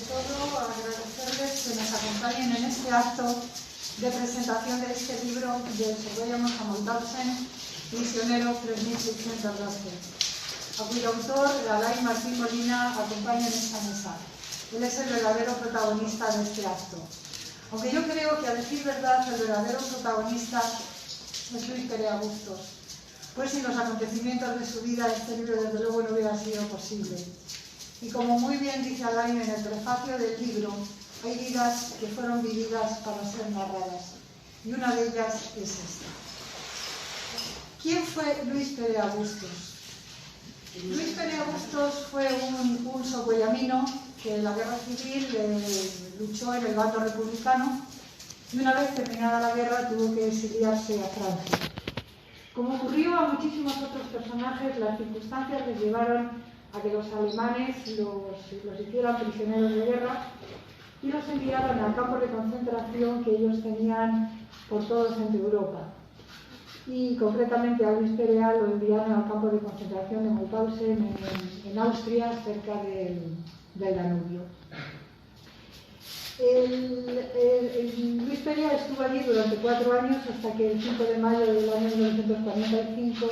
todo, agradecerles que nos acompañen en este acto de presentación de este libro de Sir Hamilton, Misionero 3612, a cuyo autor, Alain Martín Molina, acompaña en esta mesa. Él es el verdadero protagonista de este acto. Aunque yo creo que, a decir verdad, el verdadero protagonista es Luis Perea Bustos, pues sin los acontecimientos de su vida este libro desde luego no hubiera sido posible. Y como muy bien dice Alain en el prefacio del libro, hay vidas que fueron vividas para ser narradas, y una de ellas es esta. ¿Quién fue Luis Perea Bustos? Luis Perea Bustos fue un socuellamino que en la guerra civil luchó en el bando republicano y una vez terminada la guerra tuvo que exiliarse a Francia. Como ocurrió a muchísimos otros personajes, las circunstancias les llevaron a que los alemanes los hicieran prisioneros de guerra y los enviaron a campos de concentración que ellos tenían por todo Centro Europa. Y concretamente a Luis Perea lo enviaron al campo de concentración de Mauthausen en Austria, cerca del Danubio. Luis Perea estuvo allí durante 4 años hasta que el 5 de mayo del año 1945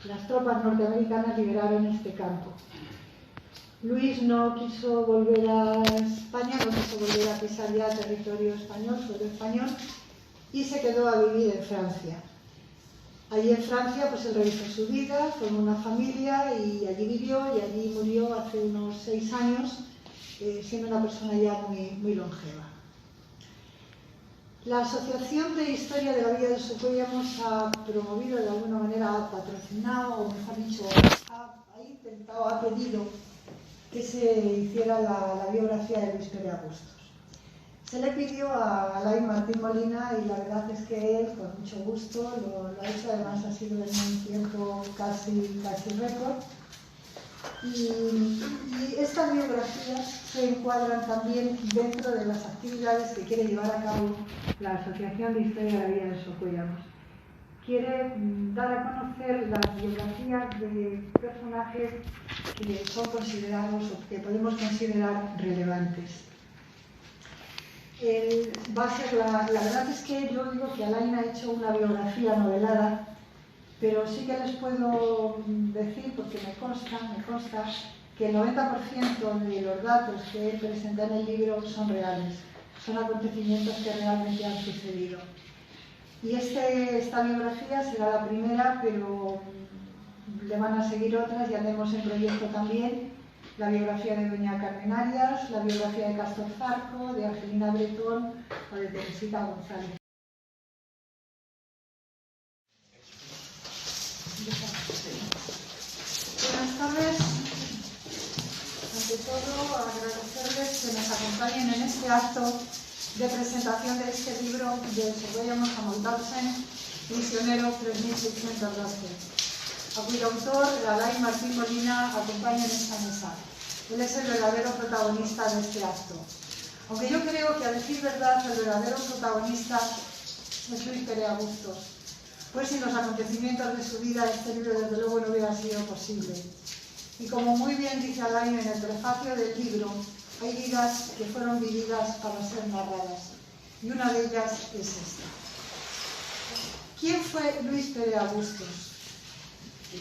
las tropas norteamericanas liberaron este campo. Luis no quiso volver a España, no quiso volver a pisar ya territorio español, suelo español, y se quedó a vivir en Francia. Allí en Francia pues él realizó su vida, formó una familia y allí vivió y allí murió hace unos 6 años, siendo una persona ya muy longeva. La Asociación de Historia de la Vida de Socuellamos ha promovido, de alguna manera ha patrocinado, o mejor dicho, ha pedido que se hiciera la biografía de Luis Perea Bustos. Se le pidió a Alain Martín Molina y la verdad es que él, con mucho gusto, lo ha hecho. Además ha sido en un tiempo casi récord. Y estas biografías se encuadran también dentro de las actividades que quiere llevar a cabo la Asociación de Historia de la Vida de Socuellamos. Quiere dar a conocer las biografías de personajes que son considerados o que podemos considerar relevantes. La verdad es que yo digo que Alain ha hecho una biografía novelada, pero sí que les puedo decir, porque me consta que el 90% de los datos que él presenta en el libro son reales, son acontecimientos que realmente han sucedido. Y esta biografía será la primera, pero le van a seguir otras, ya tenemos en proyecto también la biografía de doña Carmen Arias, la biografía de Castor Zarco, de Angelina Bretón o de Teresita González. Buenas tardes. Ante todo, agradecerles que nos acompañen en este acto de presentación de este libro de Sir Hamilton, Misionero 3612, a cuyo autor, Alain Martín Molina, acompaña en esta mesa. Él es el verdadero protagonista de este acto. Aunque yo creo que, a decir verdad, el verdadero protagonista es Luis Perea Bustos, pues sin los acontecimientos de su vida este libro desde luego no hubiera sido posible. Y como muy bien dice Alain en el prefacio del libro, hay vidas que fueron vividas para ser narradas, y una de ellas es esta. ¿Quién fue Luis Perea Bustos?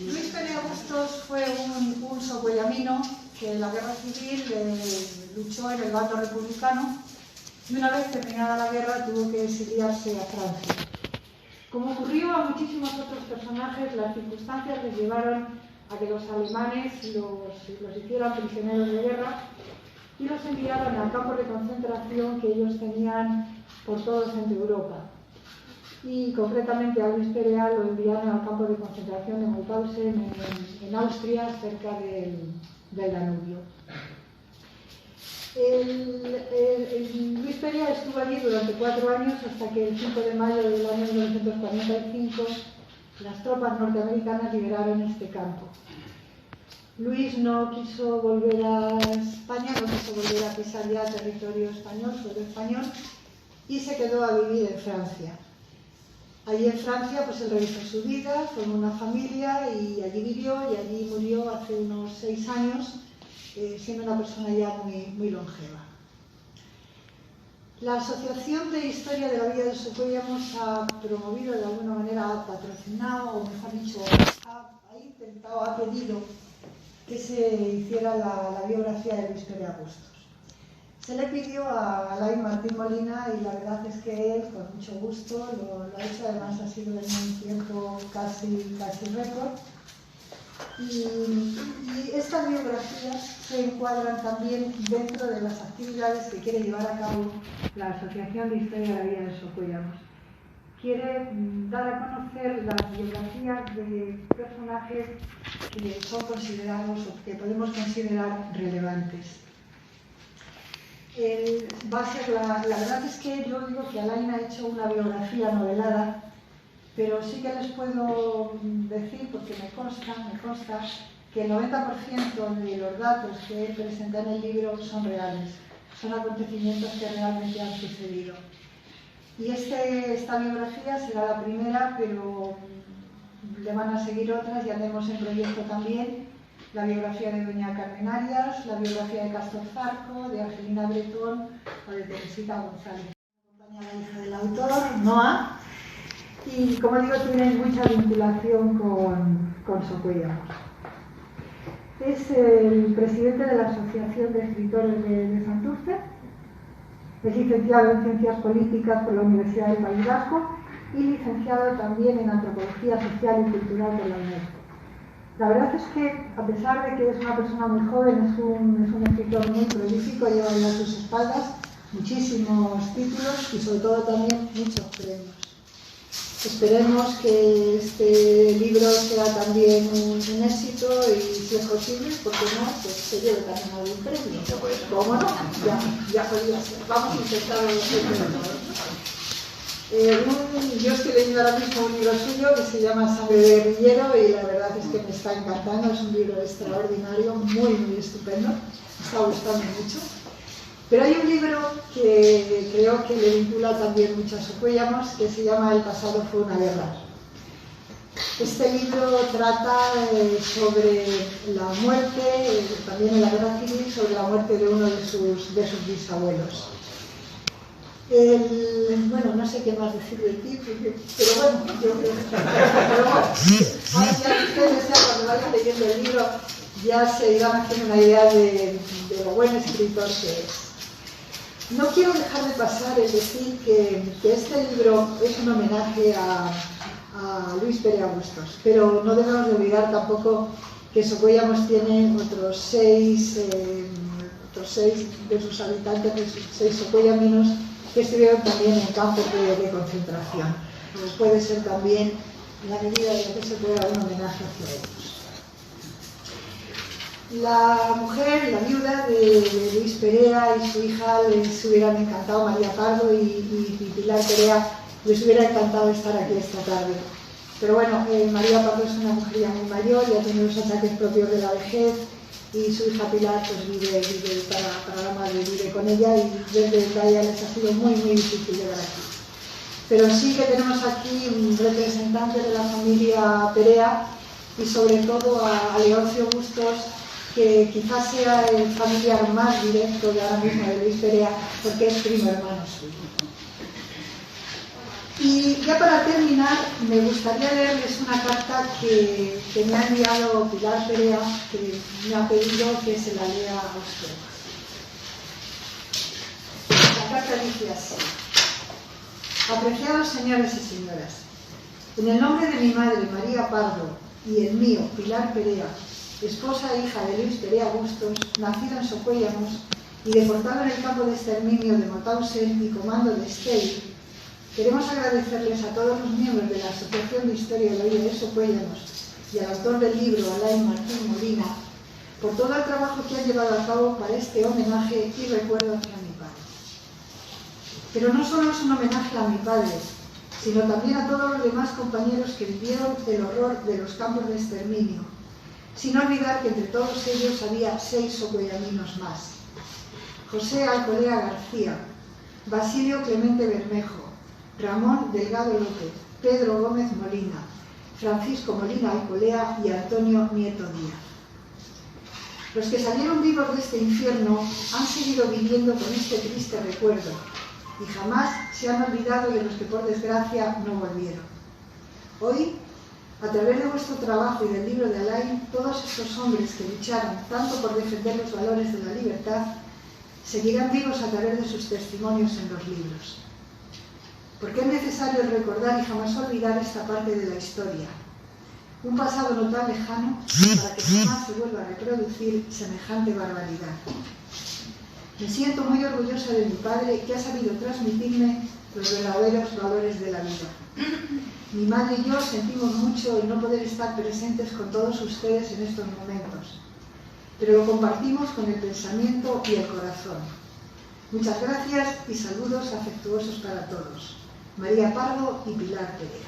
Luis Perea Bustos fue un socuellamino que en la guerra civil luchó en el bando republicano y una vez terminada la guerra tuvo que exiliarse a Francia. Como ocurrió a muchísimos otros personajes, las circunstancias les llevaron a que los alemanes los hicieran prisioneros de guerra y los enviaron a campos de concentración que ellos tenían por todo Centro Europa. Y concretamente a Luis Perea lo enviaron al campo de concentración de Mauthausen en Austria, cerca del Danubio. Luis Perea estuvo allí durante 4 años hasta que el 5 de mayo del año 1945 las tropas norteamericanas liberaron este campo. Luis no quiso volver a España, no quiso volver a pisar ya territorio español, suelo español, y se quedó a vivir en Francia. Allí en Francia pues él realizó su vida, formó una familia y allí vivió y allí murió hace unos 6 años, siendo una persona ya muy longeva. La Asociación de Historia de la Villa de Socuellamos ha promovido, de alguna manera ha patrocinado, o mejor dicho, ha intentado, ha pedido que se hiciera la biografía de Luis Perea Bustos. Se le pidió a Alain Martín Molina y la verdad es que él, con mucho gusto, lo ha hecho. Además ha sido en un tiempo casi récord. Y estas biografías se encuadran también dentro de las actividades que quiere llevar a cabo la Asociación de Historia de la Villa de Socuellamos. Quiere dar a conocer las biografías de personajes que son considerados o que podemos considerar relevantes. La verdad es que yo digo que Alain ha hecho una biografía novelada, pero sí que les puedo decir, porque me consta que el 90% de los datos que él presenta en el libro son reales, son acontecimientos que realmente han sucedido. Y esta biografía será la primera, pero le van a seguir otras. Ya tenemos en proyecto también la biografía de doña Carmen Arias, la biografía de Castor Zarco, de Angelina Bretón o de Teresita González. Acompaña a la hija del autor, Noa, y como digo, tienen mucha vinculación con Socuellamos. Es el presidente de la Asociación de Escritores de Santurce, es licenciado en Ciencias Políticas por la Universidad del País Vasco y licenciado también en Antropología Social y Cultural por la UNESCO. La verdad es que, a pesar de que es una persona muy joven, es un escritor muy prolífico, lleva a sus espaldas muchísimos títulos y sobre todo también muchos premios. Esperemos que este libro sea también un éxito y, si es posible, ¿por qué no?, pues se lleve también algún premio. ¿Cómo no? Ya podría ser. Vamos a intentarlo yo estoy leyendo ahora mismo un libro suyo que se llama Sangre de guerrillero y la verdad es que me está encantando. Es un libro extraordinario, muy estupendo. Me está gustando mucho. Pero hay un libro que creo que le vincula también mucho a Socuellamos, que se llama El pasado fue una guerra. Este libro trata sobre la muerte, también en la guerra civil, sobre la muerte de uno de sus bisabuelos. Bueno, no sé qué más decir de ti, pero bueno, ahora ya ustedes, cuando vayan leyendo el libro, ya se irán haciendo una idea de lo buen escritor que es. No quiero dejar de pasar el decir que este libro es un homenaje a Luis Perea Bustos, pero no debemos de olvidar tampoco que Socuellamos tiene otros seis de sus habitantes, de sus 6 socuellaminos, que estuvieron también en campos de concentración. Puede ser también, en la medida de lo que se pueda, un homenaje hacia ellos. La mujer, la viuda de Luis Perea y su hija les hubieran encantado, María Pardo y Pilar Perea, les hubiera encantado estar aquí esta tarde. Pero bueno, María Pardo es una mujer ya muy mayor, ya tiene los ataques propios de la vejez, y su hija Pilar pues vive para la madre, vive con ella, y desde allá les ha sido muy difícil llegar aquí. Pero sí que tenemos aquí un representante de la familia Perea y sobre todo a Leoncio Bustos, que quizás sea el familiar más directo de ahora mismo de Luis Perea, porque es primo hermano suyo. Y ya para terminar, me gustaría leerles una carta que me ha enviado Pilar Perea, que me ha pedido que se la lea a ustedes. La carta dice así: apreciados señores y señoras, en el nombre de mi madre María Pardo y el mío Pilar Perea, esposa e hija de Luis Perea Bustos, nacido en Socuellamos y deportado en el campo de exterminio de Mauthausen y comando de Stey, queremos agradecerles a todos los miembros de la Asociación de Historia de la Villa de Socuellamos y al autor del libro, Alain Martín Molina, por todo el trabajo que han llevado a cabo para este homenaje y recuerdo hacia mi padre. Pero no solo es un homenaje a mi padre, sino también a todos los demás compañeros que vivieron el horror de los campos de exterminio, sin olvidar que entre todos ellos había 6 socuellaminos más: José Alcolea García, Basilio Clemente Bermejo, Ramón Delgado López, Pedro Gómez Molina, Francisco Molina Alcolea y Antonio Nieto Díaz. Los que salieron vivos de este infierno han seguido viviendo con este triste recuerdo, y jamás se han olvidado de los que por desgracia no volvieron. Hoy, a través de vuestro trabajo y del libro de Alain, todos estos hombres que lucharon tanto por defender los valores de la libertad seguirán vivos a través de sus testimonios en los libros. Porque es necesario recordar y jamás olvidar esta parte de la historia, un pasado no tan lejano para que jamás se vuelva a reproducir semejante barbaridad. Me siento muy orgullosa de mi padre, que ha sabido transmitirme los verdaderos valores de la vida. Mi madre y yo sentimos mucho el no poder estar presentes con todos ustedes en estos momentos, pero lo compartimos con el pensamiento y el corazón. Muchas gracias y saludos afectuosos para todos. María Pardo y Pilar Pereira.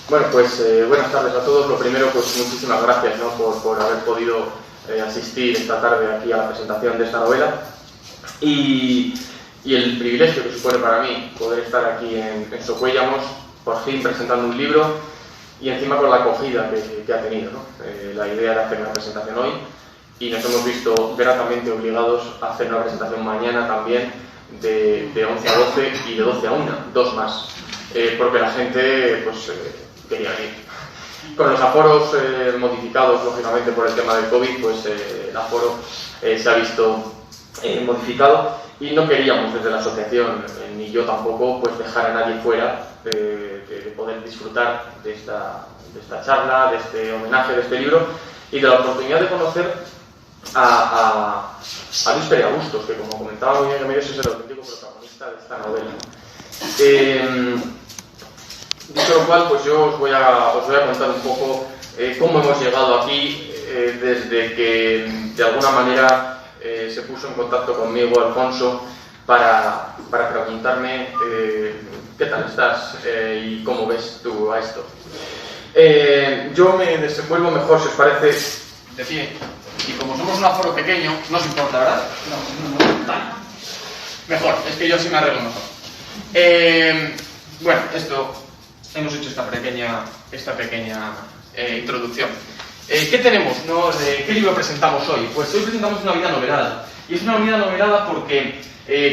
Bueno, pues buenas tardes a todos. Lo primero, pues muchísimas gracias, ¿no?, por haber podido asistir esta tarde aquí a la presentación de esta novela y el privilegio que supone para mí poder estar aquí en Socuéllamos, por fin presentando un libro y encima con la acogida que ha tenido, ¿no? La idea era hacer una presentación hoy y nos hemos visto gratamente obligados a hacer una presentación mañana también de 11 a 12 y de 12 a 1, dos más, porque la gente pues quería ir. Con los aforos modificados, lógicamente, por el tema del COVID, pues el aforo se ha visto modificado y no queríamos desde la asociación, ni yo tampoco, pues dejar a nadie fuera de poder disfrutar de esta charla, de este homenaje, de este libro y de la oportunidad de conocer a Luis Perea Bustos, que, como comentaba muy bien Remedios, es el auténtico protagonista de esta novela. Dicho lo cual, pues yo os voy a contar un poco cómo hemos llegado aquí desde que de alguna manera se puso en contacto conmigo Alfonso para preguntarme qué tal estás y cómo ves tú a esto. Yo me desenvuelvo mejor, si os parece, de pie, y como somos un aforo pequeño, no os importa, ¿verdad? No, vale. Mejor, es que yo sí me arreglo mejor. Bueno, hemos hecho esta pequeña introducción. ¿Qué tenemos, no? ¿Qué libro presentamos hoy? Pues hoy presentamos una vida novelada. Y es una vida novelada porque,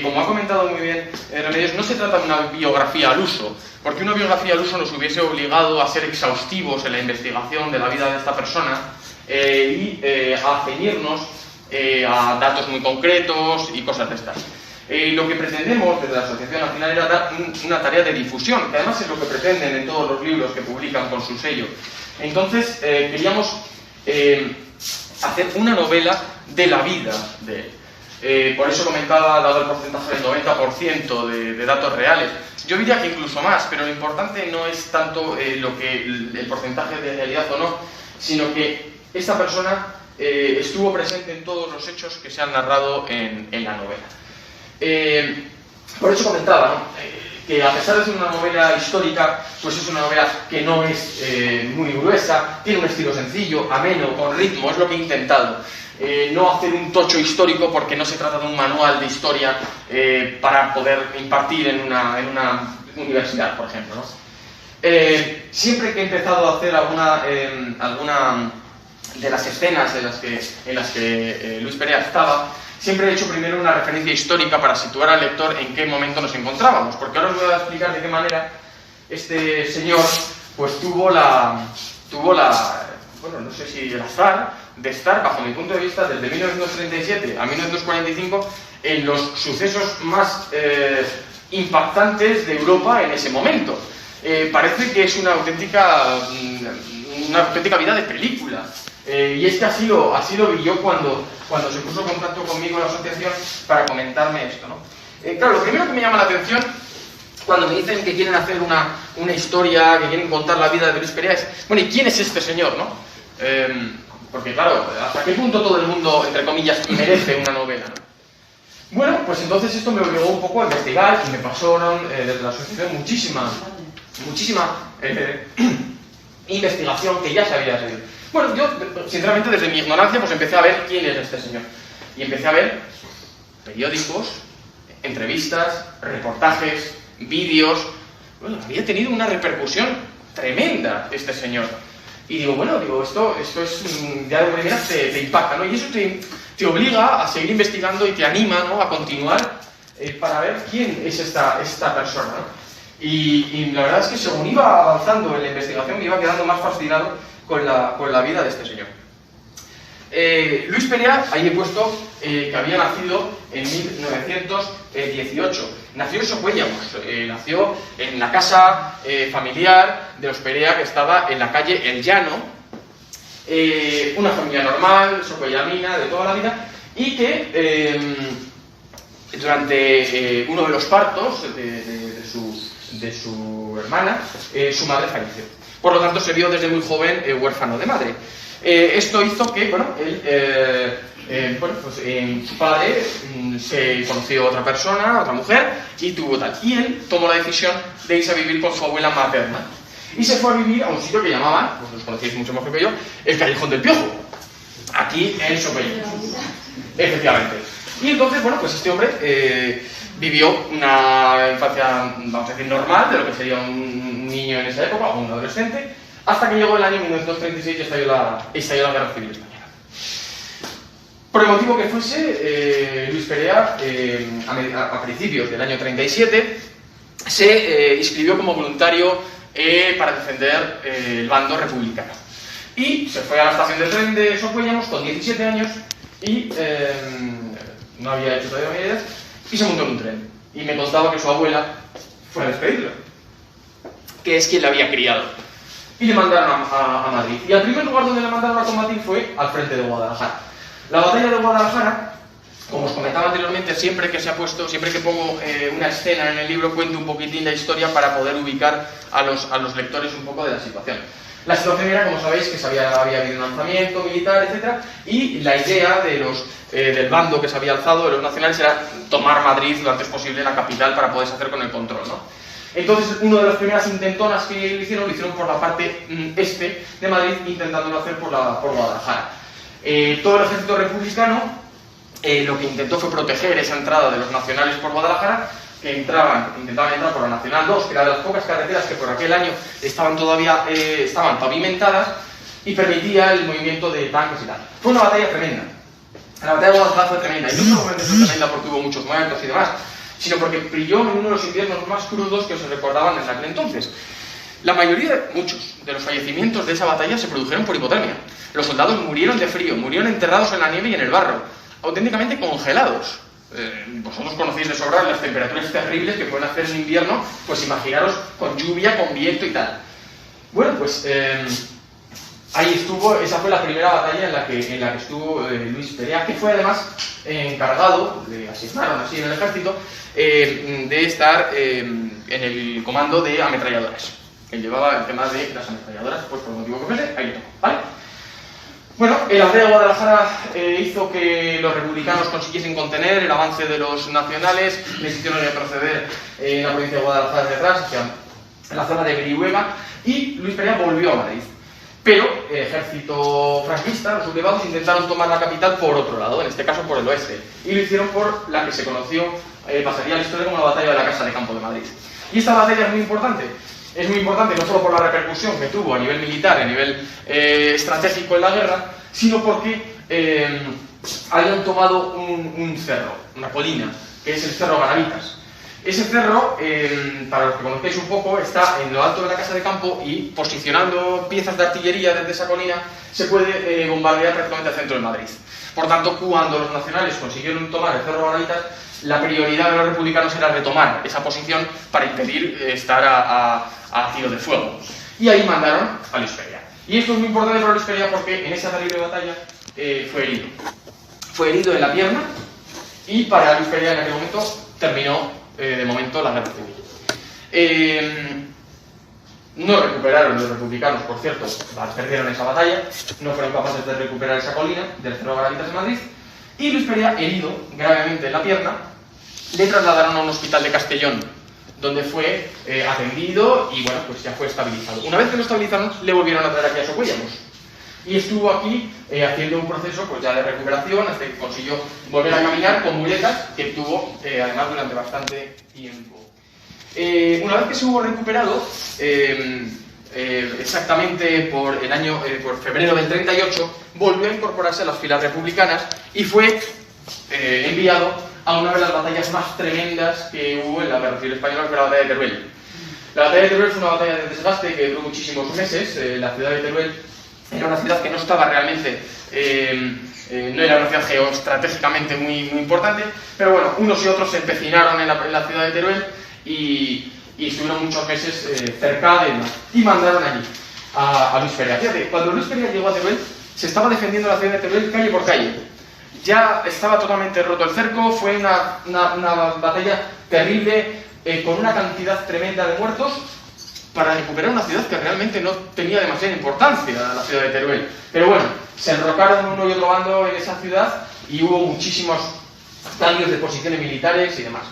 como ha comentado muy bien Remedios, no se trata de una biografía al uso, porque una biografía al uso nos hubiese obligado a ser exhaustivos en la investigación de la vida de esta persona y a ceñirnos a datos muy concretos y cosas de estas. Lo que pretendemos desde la asociación al final era dar una tarea de difusión, que además es lo que pretenden en todos los libros que publican con su sello. Entonces queríamos hacer una novela de la vida de él. Por eso comentaba, dado el porcentaje del 90% de datos reales. Yo diría que incluso más, pero lo importante no es tanto el porcentaje de realidad o no, sino que esta persona estuvo presente en todos los hechos que se han narrado en la novela. Por eso comentaba, ¿no?, que a pesar de ser una novela histórica, pues es una novela que no es muy gruesa, tiene un estilo sencillo, ameno, con ritmo, es lo que he intentado. No hacer un tocho histórico, porque no se trata de un manual de historia para poder impartir en una universidad, por ejemplo, ¿no? Siempre que he empezado a hacer alguna de las escenas en las que Luis Perea estaba, siempre he hecho primero una referencia histórica para situar al lector en qué momento nos encontrábamos, porque ahora os voy a explicar de qué manera este señor pues tuvo la bueno, no sé si el azar de estar, bajo mi punto de vista, desde 1937 a 1945 en los sucesos más impactantes de Europa en ese momento. Parece que es una auténtica vida de película. Y es que así lo vi yo cuando se puso en contacto conmigo la asociación para comentarme esto, ¿no? Claro, lo primero que me llama la atención cuando me dicen que quieren hacer una historia, que quieren contar la vida de Luis Perea es, bueno, ¿y quién es este señor, no? Porque claro, ¿hasta qué punto todo el mundo, entre comillas, merece una novela, ¿no? Bueno, pues entonces esto me obligó un poco a investigar y me pasaron desde la asociación muchísima investigación que ya se había seguido. Bueno, yo, sinceramente, desde mi ignorancia, pues empecé a ver quién es este señor. Y empecé a ver periódicos, entrevistas, reportajes, vídeos, bueno, había tenido una repercusión tremenda este señor. Y digo, bueno, esto es, ya de primera te impacta, ¿no? Y eso te obliga a seguir investigando y te anima, ¿no?, a continuar para ver quién es esta persona, ¿no? Y la verdad es que según iba avanzando en la investigación, me iba quedando más fascinado con la vida de este señor. Luis Perea, ahí he puesto que había nacido en 1918. Nació en Socuéllamos, nació en la casa familiar de los Perea, que estaba en la calle El Llano, una familia normal, socuellamina, de toda la vida, y que durante uno de los partos de su hermana, su madre falleció. Por lo tanto, se vio desde muy joven huérfano de madre. Esto hizo que, bueno, su padre se conoció a otra persona, a otra mujer, y tuvo tal. Y él tomó la decisión de irse a vivir con su abuela materna. Y se fue a vivir a un sitio que llamaban, pues los conocéis mucho mejor que yo, el Callejón del Piojo, aquí en Socuéllamos. Efectivamente. Y entonces, bueno, pues este hombre vivió una infancia, vamos a decir, normal, de lo que sería un niño en esa época, o un adolescente, hasta que llegó el año 1936 y estalló la Guerra Civil Española. Por el motivo que fuese, Luis Perea, a principios del año 37, se inscribió como voluntario para defender el bando republicano. Y se fue a la estación de tren de Socuéllamos con 17 años y no había hecho todavía medidas, y se montó en un tren. Y me contaba que su abuela fue a despedirlo, que es quien la había criado. Y le mandaron a Madrid. Y al primer lugar donde le mandaron a combatir fue al frente de Guadalajara. La batalla de Guadalajara, como os comentaba anteriormente, siempre que pongo una escena en el libro, cuento un poquitín la historia para poder ubicar a los lectores un poco de la situación. La situación era, como sabéis, que había habido un lanzamiento militar, etc. Y la idea del bando que se había alzado, de los nacionales, era tomar Madrid lo antes posible, la capital, para poderse hacer con el control, ¿no? Entonces, una de las primeras intentonas que lo hicieron por la parte este de Madrid, intentándolo hacer por Guadalajara. Todo el ejército republicano lo que intentó fue proteger esa entrada de los nacionales por Guadalajara, que intentaban entrar por la Nacional 2, que era de las pocas carreteras que por aquel año estaban pavimentadas y permitía el movimiento de tanques y tal. Fue una batalla tremenda. La batalla de Guadalajara fue tremenda, y no solamente fue tremenda porque hubo muchos muertos y demás, sino porque brilló en uno de los inviernos más crudos que se recordaban en aquel entonces. La mayoría, muchos de los fallecimientos de esa batalla se produjeron por hipotermia. Los soldados murieron de frío, murieron enterrados en la nieve y en el barro, auténticamente congelados. Vosotros conocéis de sobra las temperaturas terribles que pueden hacer en invierno, pues imaginaros con lluvia, con viento y tal. Bueno, pues ahí estuvo, esa fue la primera batalla en la que estuvo Luis Perea, que fue además encargado, le asignaron así en el ejército, de estar en el comando de ametralladoras. Él llevaba el tema de las ametralladoras, pues por el motivo que fuese, ahí lo tocó, ¿vale? Bueno, el avance de Guadalajara hizo que los republicanos consiguiesen contener el avance de los nacionales, les hicieron retroceder en la provincia de Guadalajara detrás, hacia la zona de Brihuega, y Luis Perea volvió a Madrid. Pero el ejército franquista, los sublevados, intentaron tomar la capital por otro lado, en este caso por el oeste, y lo hicieron por la que se conoció, pasaría a la historia como la batalla de la Casa de Campo de Madrid. Y esta batalla es muy importante. Es muy importante no solo por la repercusión que tuvo a nivel militar, a nivel estratégico en la guerra, sino porque habían tomado un cerro, una colina, que es el Cerro Garavitas. Ese cerro, para los que conozcáis un poco, está en lo alto de la Casa de Campo y posicionando piezas de artillería desde esa colina se puede bombardear prácticamente al centro de Madrid. Por tanto, cuando los nacionales consiguieron tomar el Cerro Garavitas, la prioridad de los republicanos era retomar esa posición para impedir estar a tiro de fuego. Y ahí mandaron a Luis Perea. Y esto es muy importante para Luis Perea porque en esa terrible batalla fue herido. Fue herido en la pierna y para Luis Perea en aquel momento terminó de momento la guerra civil. No recuperaron los republicanos, por cierto, perdieron esa batalla, no fueron capaces de recuperar esa colina del Cerro Garavitas de Madrid, y Luis Perea, herido gravemente en la pierna, le trasladaron a un hospital de Castellón, donde fue atendido y bueno, pues ya fue estabilizado. Una vez que lo estabilizaron, le volvieron a traer aquí a Socuéllamos. Y estuvo aquí haciendo un proceso pues ya de recuperación hasta que consiguió volver a caminar con muletas que tuvo además durante bastante tiempo. Una vez que se hubo recuperado, exactamente por febrero del 38, volvió a incorporarse a las filas republicanas y fue enviado a una de las batallas más tremendas que hubo en la Guerra Civil Española, que fue la batalla de Teruel. La batalla de Teruel fue una batalla de desgaste que duró muchísimos meses. La ciudad de Teruel era una ciudad que no estaba realmente, no era una ciudad geoestratégicamente muy importante, pero bueno, unos y otros se empecinaron en la ciudad de Teruel y estuvieron muchos meses cerca de ella y mandaron allí a Luis Perea. Fíjate, cuando Luis Perea llegó a Teruel, se estaba defendiendo la ciudad de Teruel calle por calle. Ya estaba totalmente roto el cerco, fue una batalla terrible, con una cantidad tremenda de muertos, para recuperar una ciudad que realmente no tenía demasiada importancia, la ciudad de Teruel. Pero bueno, se enrocaron uno y otro bando en esa ciudad y hubo muchísimos cambios de posiciones militares y demás.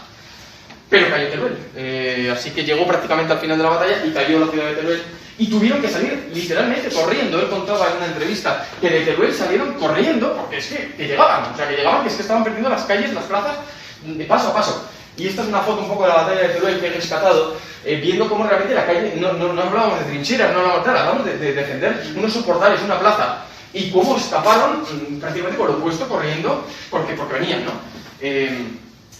Pero cayó Teruel, así que llegó prácticamente al final de la batalla y cayó la ciudad de Teruel y tuvieron que salir literalmente corriendo. Él contaba en una entrevista que de Teruel salieron corriendo porque es que llegaban, que es que estaban perdiendo las calles, las plazas, de paso a paso. Y esta es una foto un poco de la batalla de Teruel que he rescatado, viendo cómo realmente la calle, no hablábamos de trincheras, no hablábamos de nada, hablábamos de defender unos soportales, una plaza, y cómo escaparon prácticamente por lo opuesto corriendo, porque venían, ¿no?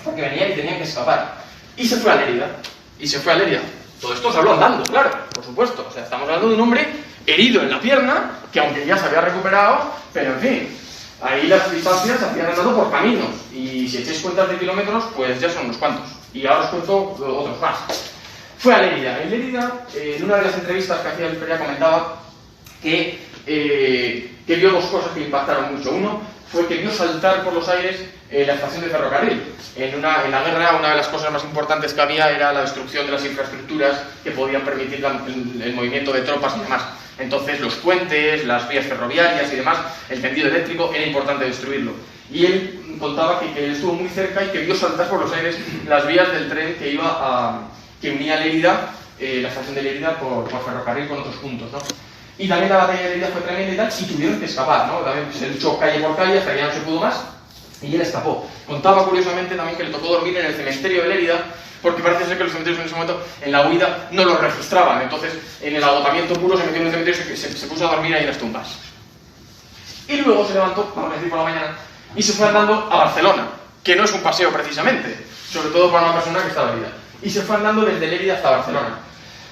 Porque venían y tenían que escapar. Y se fue a Lérida. Todo esto se habló andando, claro, por supuesto. O sea, estamos hablando de un hombre herido en la pierna, que aunque ya se había recuperado, pero en fin, ahí las distancias se hacían andando por caminos. Y si echáis cuentas de kilómetros, pues ya son unos cuantos. Y ahora os cuento otros más. Fue a Lérida. En Lérida, en una de las entrevistas que hacía Luis Perea, comentaba que vio dos cosas que le impactaron mucho. Uno fue que vio saltar por los aires la estación de ferrocarril. En la guerra, una de las cosas más importantes que había era la destrucción de las infraestructuras que podían permitir el movimiento de tropas y demás. Entonces, los puentes, las vías ferroviarias y demás, el tendido eléctrico, era importante destruirlo. Y él contaba que estuvo muy cerca y que vio saltar por los aires las vías del tren que unía Lérida, la estación de Lérida, por ferrocarril con otros puntos, ¿no? Y también la batalla de Lérida fue tremenda y tal, y tuvieron que escapar, ¿no? También se luchó calle por calle hasta que ya no se pudo más, y él escapó. Contaba curiosamente también que le tocó dormir en el cementerio de Lérida, porque parece ser que los cementerios en ese momento, en la huida, no los registraban. Entonces, en el agotamiento puro, se metió en el cementerio y se puso a dormir ahí en las tumbas. Y luego se levantó, vamos a decir, por la mañana, y se fue andando a Barcelona, que no es un paseo precisamente, sobre todo para una persona que estaba herida. Y se fue andando desde Lérida hasta Barcelona.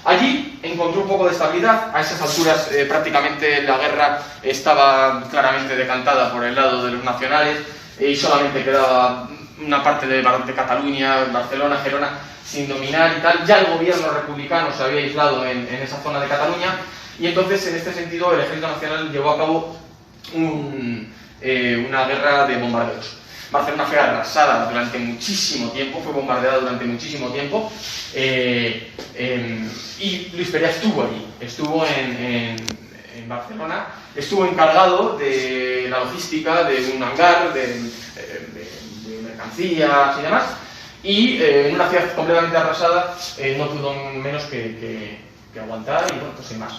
Allí encontró un poco de estabilidad. A esas alturas prácticamente la guerra estaba claramente decantada por el lado de los nacionales y solamente quedaba una parte de Cataluña, Barcelona, Gerona, sin dominar y tal. Ya el gobierno republicano se había aislado en esa zona de Cataluña y entonces en este sentido el Ejército Nacional llevó a cabo una guerra de bombardeos. Barcelona fue arrasada durante muchísimo tiempo, fue bombardeada durante muchísimo tiempo y Luis Perea estuvo allí, estuvo en Barcelona, estuvo encargado de la logística de un hangar, de mercancías y demás, y en una ciudad completamente arrasada no pudo menos que aguantar y bueno, pues sin más.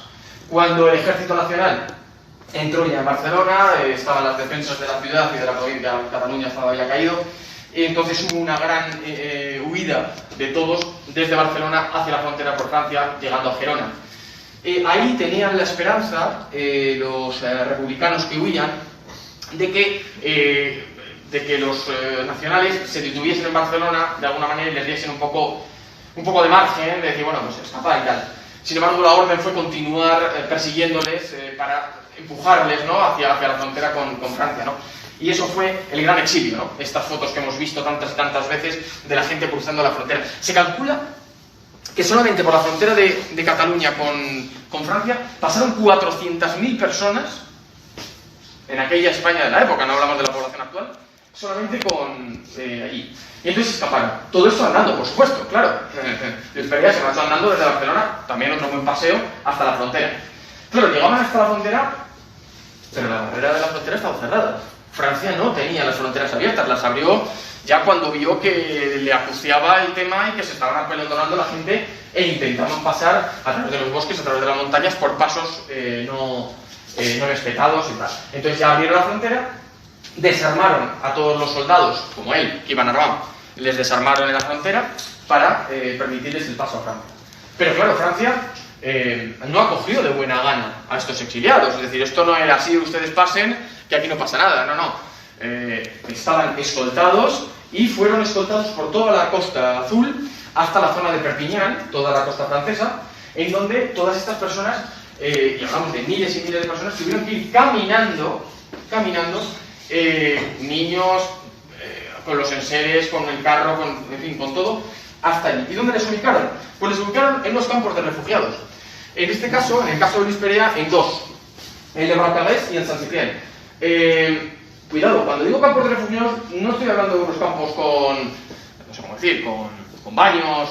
Cuando el Ejército Nacional entró ya en Barcelona, estaban las defensas de la ciudad y de la provincia, Cataluña estaba ya caído, y entonces hubo una gran huida de todos desde Barcelona hacia la frontera por Francia, llegando a Gerona. Ahí tenían la esperanza los republicanos que huían de que los nacionales se detuviesen en Barcelona de alguna manera y les diesen un poco de margen, de decir, bueno, pues escapar y tal. Sin embargo, la orden fue continuar persiguiéndoles para empujarles, ¿no?, hacia la frontera con Francia, ¿no? Y eso fue el gran exilio, ¿no? Estas fotos que hemos visto tantas y tantas veces de la gente cruzando la frontera. Se calcula que solamente por la frontera de Cataluña con Francia pasaron 400.000 personas en aquella España de la época, no hablamos de la población actual, solamente allí. Y entonces escaparon. Todo esto andando, por supuesto, claro. Luis Perea se marchó andando desde Barcelona, también otro buen paseo, hasta la frontera. Claro, llegaban hasta la frontera, pero la barrera de la frontera estaba cerrada. Francia no tenía las fronteras abiertas, las abrió ya cuando vio que le acuciaba el tema y que se estaban apelondonando la gente e intentaban pasar a través de los bosques, a través de las montañas, por pasos no respetados y tal. Entonces ya abrieron la frontera, desarmaron a todos los soldados, como él, que iban armados, les desarmaron en la frontera para permitirles el paso a Francia. Pero claro, Francia no acogió de buena gana a estos exiliados, es decir, esto no era así, ustedes pasen, que aquí no pasa nada, no, no. Estaban escoltados y fueron escoltados por toda la Costa Azul hasta la zona de Perpiñán, toda la costa francesa, en donde todas estas personas, y hablamos de miles y miles de personas, tuvieron que ir caminando, niños, con los enseres, con el carro, en fin, con todo, hasta allí. ¿Y dónde les ubicaron? Pues les ubicaron en los campos de refugiados. En este caso, en el caso de Luis Perea, en dos. En Le Barcarès y en Saint-Cyprien. Cuidado, cuando digo campos de refugiados, no estoy hablando de unos campos con, no sé cómo decir, con baños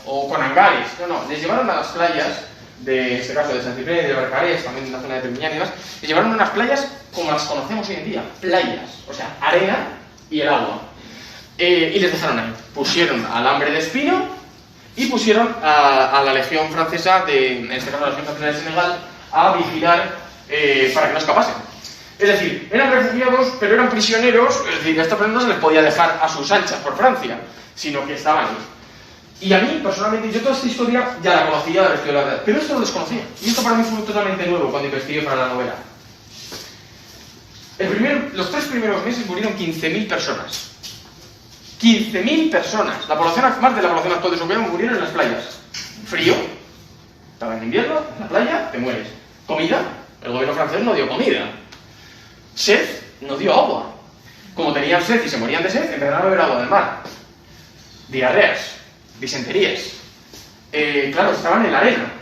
o con hangares. No, no, les llevaron a las playas, en este caso de Saint-Cyprien y de Barcarès, también en la zona de Perpiñán y demás, les llevaron a unas playas como las conocemos hoy en día, playas, o sea, arena y el agua. Y les dejaron ahí. Pusieron alambre de espino y pusieron a la legión francesa, en este caso la legión francesa de Senegal, a vigilar para que no escapasen. Es decir, eran refugiados, pero eran prisioneros, es decir, a esta persona no se les podía dejar a sus anchas por Francia, sino que estaban ahí. Y a mí, personalmente, yo toda esta historia ya la conocía, la historia de la verdad, pero esto lo desconocía. Y esto para mí fue totalmente nuevo cuando investigué para la novela. Los 3 primeros meses murieron 15.000 personas. 15.000 personas. Más de la población actual de Socollamo murieron en las playas. Frío. Estaba en invierno, en la playa, te mueres. Comida. El gobierno francés no dio comida. Sed, no dio agua. Como tenían sed y se morían de sed, empezaron a beber agua del mar. Diarreas, disenterías. Claro, estaban en la arena.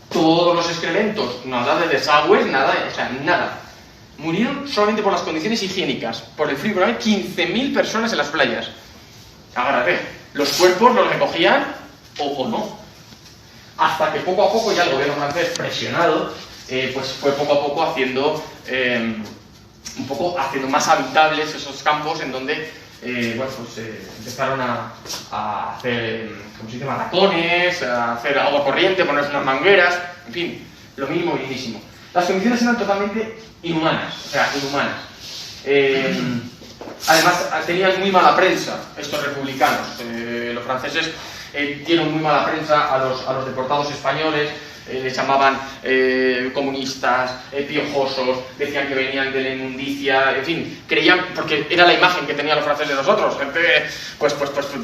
Todos los excrementos, nada de desagües, nada, o sea, nada. Murieron solamente por las condiciones higiénicas, por el frío. Pero hay 15.000 personas en las playas. Agárrate. Los cuerpos los recogían o no. Hasta que poco a poco ya el gobierno francés, presionado, pues fue poco a poco haciendo más habitables esos campos en donde empezaron a hacer, ¿cómo se dice?, maracones, a hacer agua corriente, ponerse unas mangueras, en fin, lo mínimo mínimo. Las condiciones eran totalmente inhumanas, o sea, inhumanas. Además, tenían muy mala prensa estos republicanos. Los franceses dieron muy mala prensa a los deportados españoles, les llamaban comunistas, piojosos, decían que venían de la inmundicia, en fin, creían, porque era la imagen que tenían los franceses de nosotros, gente, pues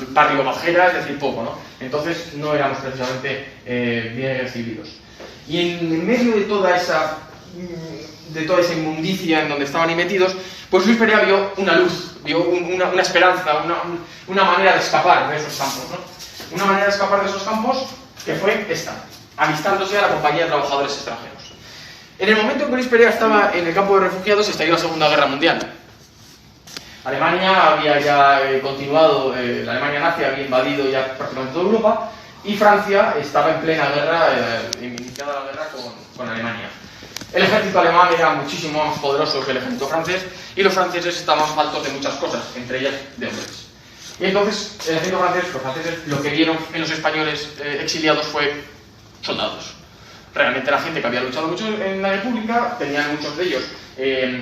barrio bajera, es decir, poco, ¿no? Entonces no éramos precisamente bien recibidos. Y en medio de toda esa inmundicia en donde estaban ahí metidos, pues Luis Perea vio una luz, vio una esperanza, una manera de escapar de esos campos, ¿no? Una manera de escapar de esos campos que fue esta, alistándose a la compañía de trabajadores extranjeros. En el momento en que Luis Perea estaba en el campo de refugiados, estalló la Segunda Guerra Mundial. Alemania había ya continuado, la Alemania nazi había invadido ya prácticamente toda Europa, y Francia estaba en plena guerra, iniciada la guerra con Alemania. El ejército alemán era muchísimo más poderoso que el ejército francés, y los franceses estaban faltos de muchas cosas, entre ellas de hombres. Y entonces el ejército francés, los franceses, lo que vieron en los españoles exiliados fue soldados. Realmente la gente que había luchado mucho en la República, tenían muchos de ellos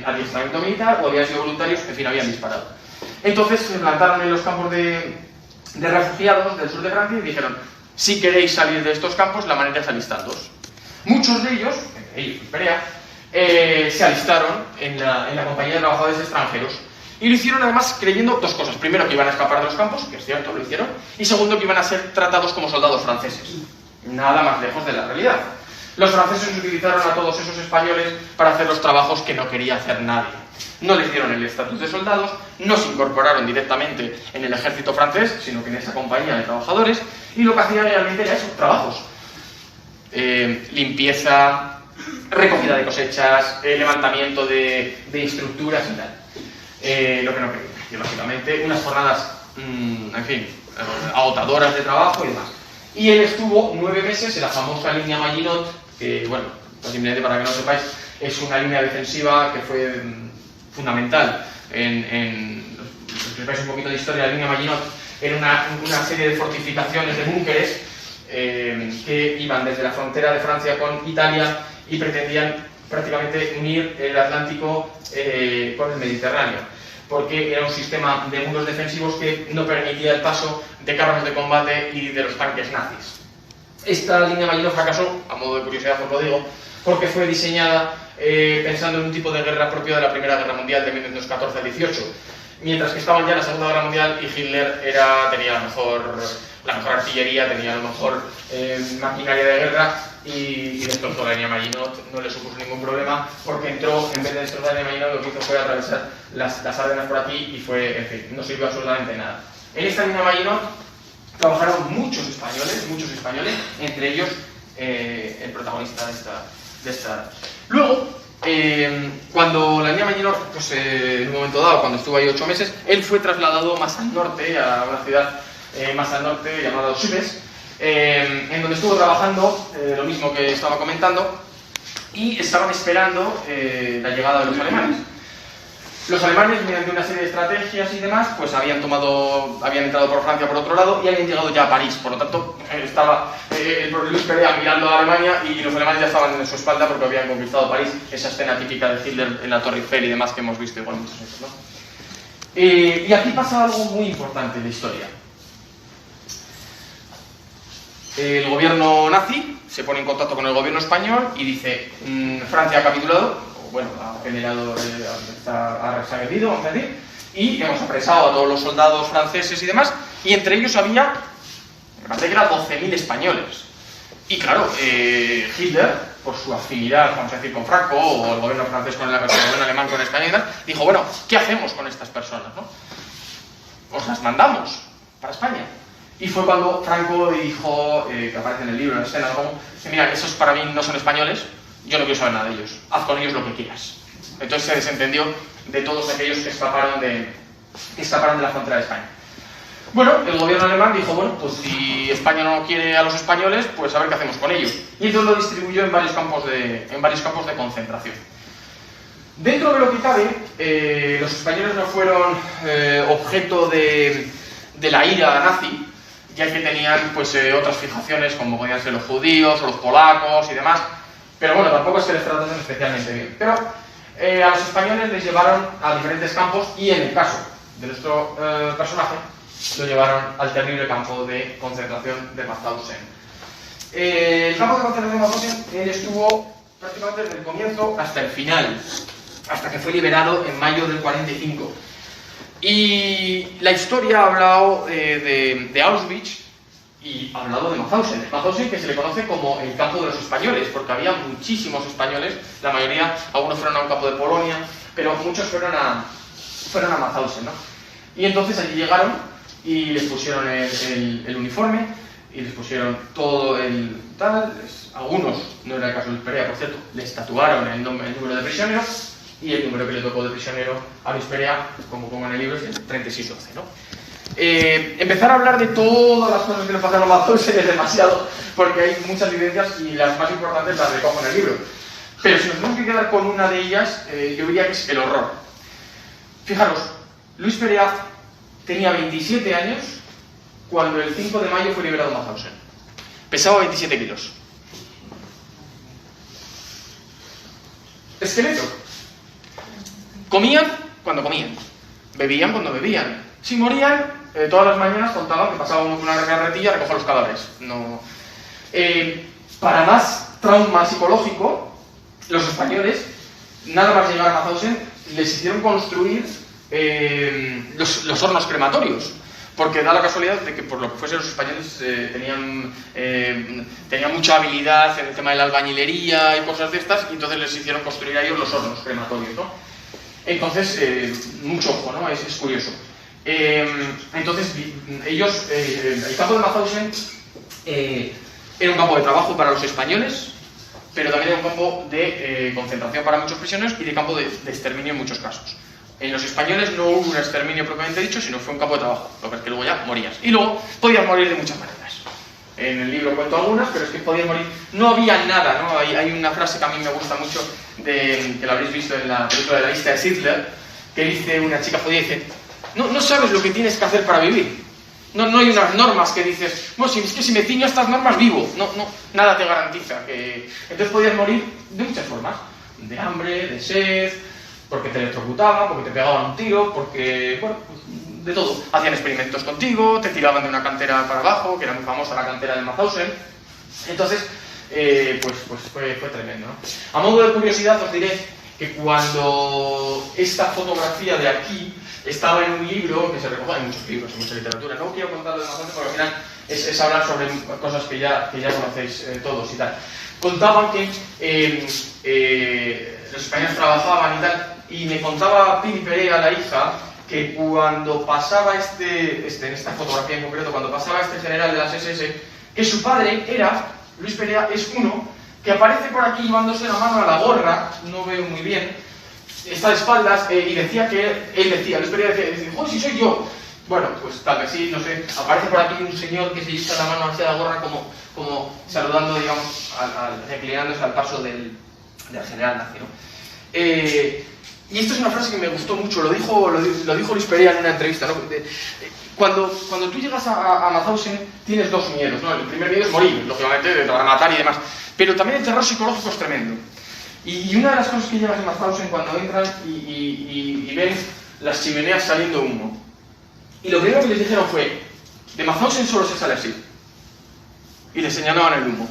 adiestramiento militar o habían sido voluntarios, en fin, habían disparado. Entonces se plantaron en los campos de refugiados del sur de Francia y dijeron: si queréis salir de estos campos, la manera es alistándoos. Muchos de ellos, entre ellos Perea, se alistaron en la compañía de trabajadores extranjeros. Y lo hicieron además creyendo dos cosas. Primero, que iban a escapar de los campos, que es cierto, lo hicieron. Y segundo, que iban a ser tratados como soldados franceses. Nada más lejos de la realidad. Los franceses utilizaron a todos esos españoles para hacer los trabajos que no quería hacer nadie. No les dieron el estatus de soldados, no se incorporaron directamente en el ejército francés, sino que en esa compañía de trabajadores, y lo que hacían realmente era esos trabajos. Limpieza, recogida de cosechas, levantamiento de estructuras y tal. Lo que no quería, y lógicamente unas jornadas, en fin, agotadoras de trabajo y demás. Y él estuvo 9 meses en la famosa línea Maginot, que, bueno, simplemente para que no sepáis, es una línea defensiva que fue fundamental si sepáis un poquito de historia. La línea Maginot era una serie de fortificaciones, de búnkeres, que iban desde la frontera de Francia con Italia y pretendían prácticamente unir el Atlántico con el Mediterráneo, porque era un sistema de muros defensivos que no permitía el paso de carros de combate y de los tanques nazis. Esta línea Maginot fracasó, a modo de curiosidad os lo digo, porque fue diseñada pensando en un tipo de guerra propio de la Primera Guerra Mundial de 1914-18, mientras que estaban ya en la Segunda Guerra Mundial y Hitler tenía la mejor artillería, tenía la mejor maquinaria de guerra y destrozó la línea Maginot. No le supuso ningún problema porque entró, en vez de destrozar la línea Maginot, lo que hizo fue atravesar las Ardenas por aquí y fue, en fin, no sirvió absolutamente nada. En esta línea Maginot trabajaron muchos españoles, entre ellos el protagonista de esta. Luego, cuando la línea Maginot, pues en un momento dado, cuando estuvo ahí 8 meses, él fue trasladado más al norte, a una ciudad más al norte llamada Auschwitz, en donde estuvo trabajando, lo mismo que estaba comentando, y estaban esperando la llegada de los alemanes. Los alemanes, mediante una serie de estrategias y demás, pues habían entrado por Francia por otro lado y habían llegado ya a París. Por lo tanto, estaba Luis Perea mirando a Alemania y los alemanes ya estaban en su espalda porque habían conquistado París, esa escena típica de Hitler en la Torre Eiffel y demás que hemos visto igual muchas veces, ¿no? Y aquí pasa algo muy importante en la historia. El gobierno nazi se pone en contacto con el gobierno español y dice: Francia ha capitulado, bueno, ha generado, se ha rendido, vamos a decir, y hemos apresado a todos los soldados franceses y demás, y entre ellos había, me parece que eran 12.000 españoles. Y claro, Hitler, por su afinidad, vamos a decir, con Franco, o el gobierno francés con el gobierno alemán con España y tal, dijo: bueno, ¿qué hacemos con estas personas, no? Os las mandamos para España. Y fue cuando Franco dijo, que aparece en el libro, en la escena, como: mira, esos para mí no son españoles, yo no quiero saber nada de ellos, haz con ellos lo que quieras. Entonces se desentendió de todos aquellos que escaparon de la frontera de España. Bueno, el gobierno alemán dijo: bueno, pues si España no quiere a los españoles, pues a ver qué hacemos con ellos. Y entonces lo distribuyó en varios campos de concentración. Dentro de lo que cabe, los españoles no fueron objeto de la ira nazi, ya que tenían pues otras fijaciones como podían ser los judíos o los polacos y demás, pero bueno, tampoco es que les tratasen especialmente bien. Pero a los españoles les llevaron a diferentes campos y en el caso de nuestro personaje lo llevaron al terrible campo de concentración de Mauthausen. El campo de concentración de Mauthausen, él estuvo prácticamente desde el comienzo hasta el final, hasta que fue liberado en mayo del 45. Y la historia ha hablado de Auschwitz y ha hablado de Mauthausen. Mauthausen, que se le conoce como el campo de los españoles, porque había muchísimos españoles, la mayoría, algunos fueron a un campo de Polonia, pero muchos fueron a Mauthausen, ¿no? Y entonces allí llegaron y les pusieron el uniforme y les pusieron todo el tal. Algunos, no era el caso de Luis Perea, por cierto, les tatuaron el número de prisionero. Y el número que le tocó de prisionero a Luis Perea, como pongo en el libro, es el 3611, ¿no? Empezar a hablar de todas las cosas que le pasaron a Mauthausen es demasiado, porque hay muchas evidencias y las más importantes las recojo en el libro. Pero si nos tenemos que quedar con una de ellas, yo diría que es el horror. Fijaros, Luis Perea tenía 27 años cuando el 5 de mayo fue liberado Mauthausen. Pesaba 27 kilos. Esqueleto. Comían cuando comían, bebían cuando bebían. Si morían, todas las mañanas contaban que pasaba uno con una carretilla a recoger los cadáveres. No. Para más trauma psicológico, los españoles, nada más llegar a Mauthausen, les hicieron construir los hornos crematorios. Porque da la casualidad de que, por lo que fuese, los españoles tenían mucha habilidad en el tema de la albañilería y cosas de estas, y entonces les hicieron construir a ellos los hornos crematorios, ¿no? Entonces, mucho ojo, ¿no? Es curioso. Entonces, ellos, el campo de Mauthausen era un campo de trabajo para los españoles, pero también era un campo de concentración para muchos prisioneros y de campo de exterminio en muchos casos. En los españoles no hubo un exterminio propiamente dicho, sino fue un campo de trabajo, lo que es que luego ya morías. Y luego podías morir de muchas maneras. En el libro cuento algunas, pero es que podías morir. No había nada, ¿no? Hay una frase que a mí me gusta mucho, que la habréis visto en la película de la lista de Schindler, que dice una chica judía, dice: no sabes lo que tienes que hacer para vivir. No hay unas normas que dices: bueno, es que si me ciño a estas normas vivo. No, nada te garantiza que... Entonces podías morir de muchas formas. de hambre, de sed, porque te electrocutaban, porque te pegaban un tiro, porque, bueno, pues, de todo. Hacían experimentos contigo, te tiraban de una cantera para abajo, que era muy famosa la cantera de Mauthausen. Entonces, pues fue tremendo, ¿no? A modo de curiosidad os diré que cuando esta fotografía de aquí estaba en un libro, que se recoge en muchos libros, en mucha literatura, no quiero contarlo de Mauthausen porque al final es hablar sobre cosas que ya conocéis todos y tal. Contaban que los españoles trabajaban y tal, y me contaba Pili Perea, la hija, que cuando pasaba en esta fotografía en concreto, cuando pasaba este general de las SS, que su padre era, Luis Perea, es uno que aparece por aquí llevándose la mano a la gorra, no veo muy bien, está de espaldas, y decía que, Luis Perea decía, ¡oh, si soy yo! Bueno, pues tal vez sí, no sé, aparece por aquí un señor que se echa la mano hacia la gorra como saludando, digamos, reclinándose al paso del general nazi, ¿no? Y esto es una frase que me gustó mucho, lo dijo Luis Perea en una entrevista, ¿no? Cuando tú llegas a Mauthausen tienes dos miedos, ¿no? El primer miedo es morir, lógicamente, te van a matar y demás, pero también el terror psicológico es tremendo. Y una de las cosas que llegas a Mauthausen cuando entran y ven las chimeneas saliendo humo, y lo primero que les dijeron fue, de Mauthausen solo se sale así, y les señalaban el humo.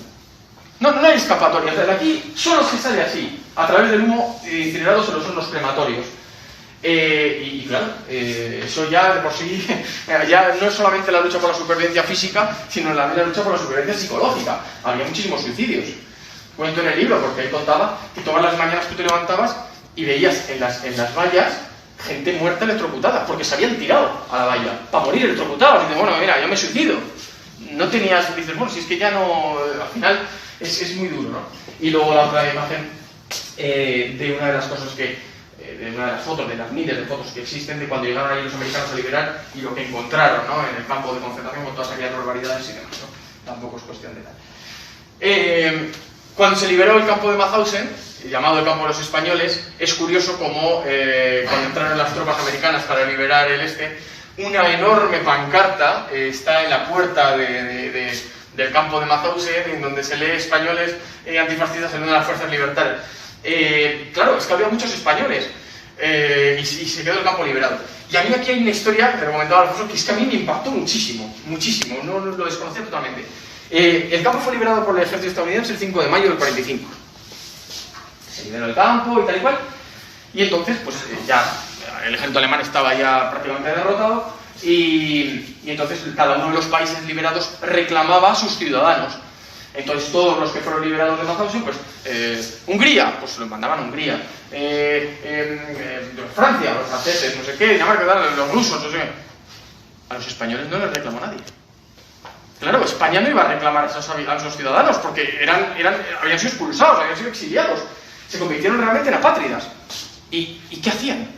No hay escapatoria, de aquí solo se sale así, a través del humo incinerado solo son los crematorios. Y claro, eso ya de por sí, ya no es solamente la lucha por la supervivencia física, sino la lucha por la supervivencia psicológica. Había muchísimos suicidios. Cuento en el libro, porque él contaba que todas las mañanas tú te levantabas y veías en las vallas gente muerta electrocutada, porque se habían tirado a la valla, para morir electrocutados. Y dices, bueno, mira, yo me suicido. No tenías, dices, bueno, si es que ya no, al final es muy duro, ¿no? Y luego la otra imagen de una de las cosas de una de las fotos, de las miles de fotos que existen de cuando llegaron ahí los americanos a liberar y lo que encontraron, ¿no? En el campo de concentración con todas aquellas barbaridades y demás, ¿no? Tampoco es cuestión de tal. Cuando se liberó el campo de Mauthausen, llamado el campo de los españoles, es curioso cómo cuando entraron las tropas americanas para liberar el una enorme pancarta está en la puerta del campo de Mauthausen, en donde se lee españoles antifascistas en una de las fuerzas libertarias. Claro, es que había muchos españoles y se quedó el campo liberado. Y a mí aquí hay una historia, que te comentaba Alfonso, que es que a mí me impactó muchísimo, no lo desconocía totalmente. El campo fue liberado por el ejército estadounidense el 5 de mayo del 45. Se liberó el campo y tal y cual, y entonces pues ya el ejército alemán estaba ya prácticamente derrotado y entonces cada uno de los países liberados reclamaba a sus ciudadanos. Entonces todos los que fueron liberados de Mauthausen, pues Hungría, pues los mandaban a Hungría, Francia, los franceses, no sé qué, Dinamarca, los rusos, no sé qué. A los españoles no les reclamó nadie. Claro, España no iba a reclamar a esos ciudadanos porque habían sido expulsados, habían sido exiliados, se convirtieron realmente en apátridas. ¿Y qué hacían?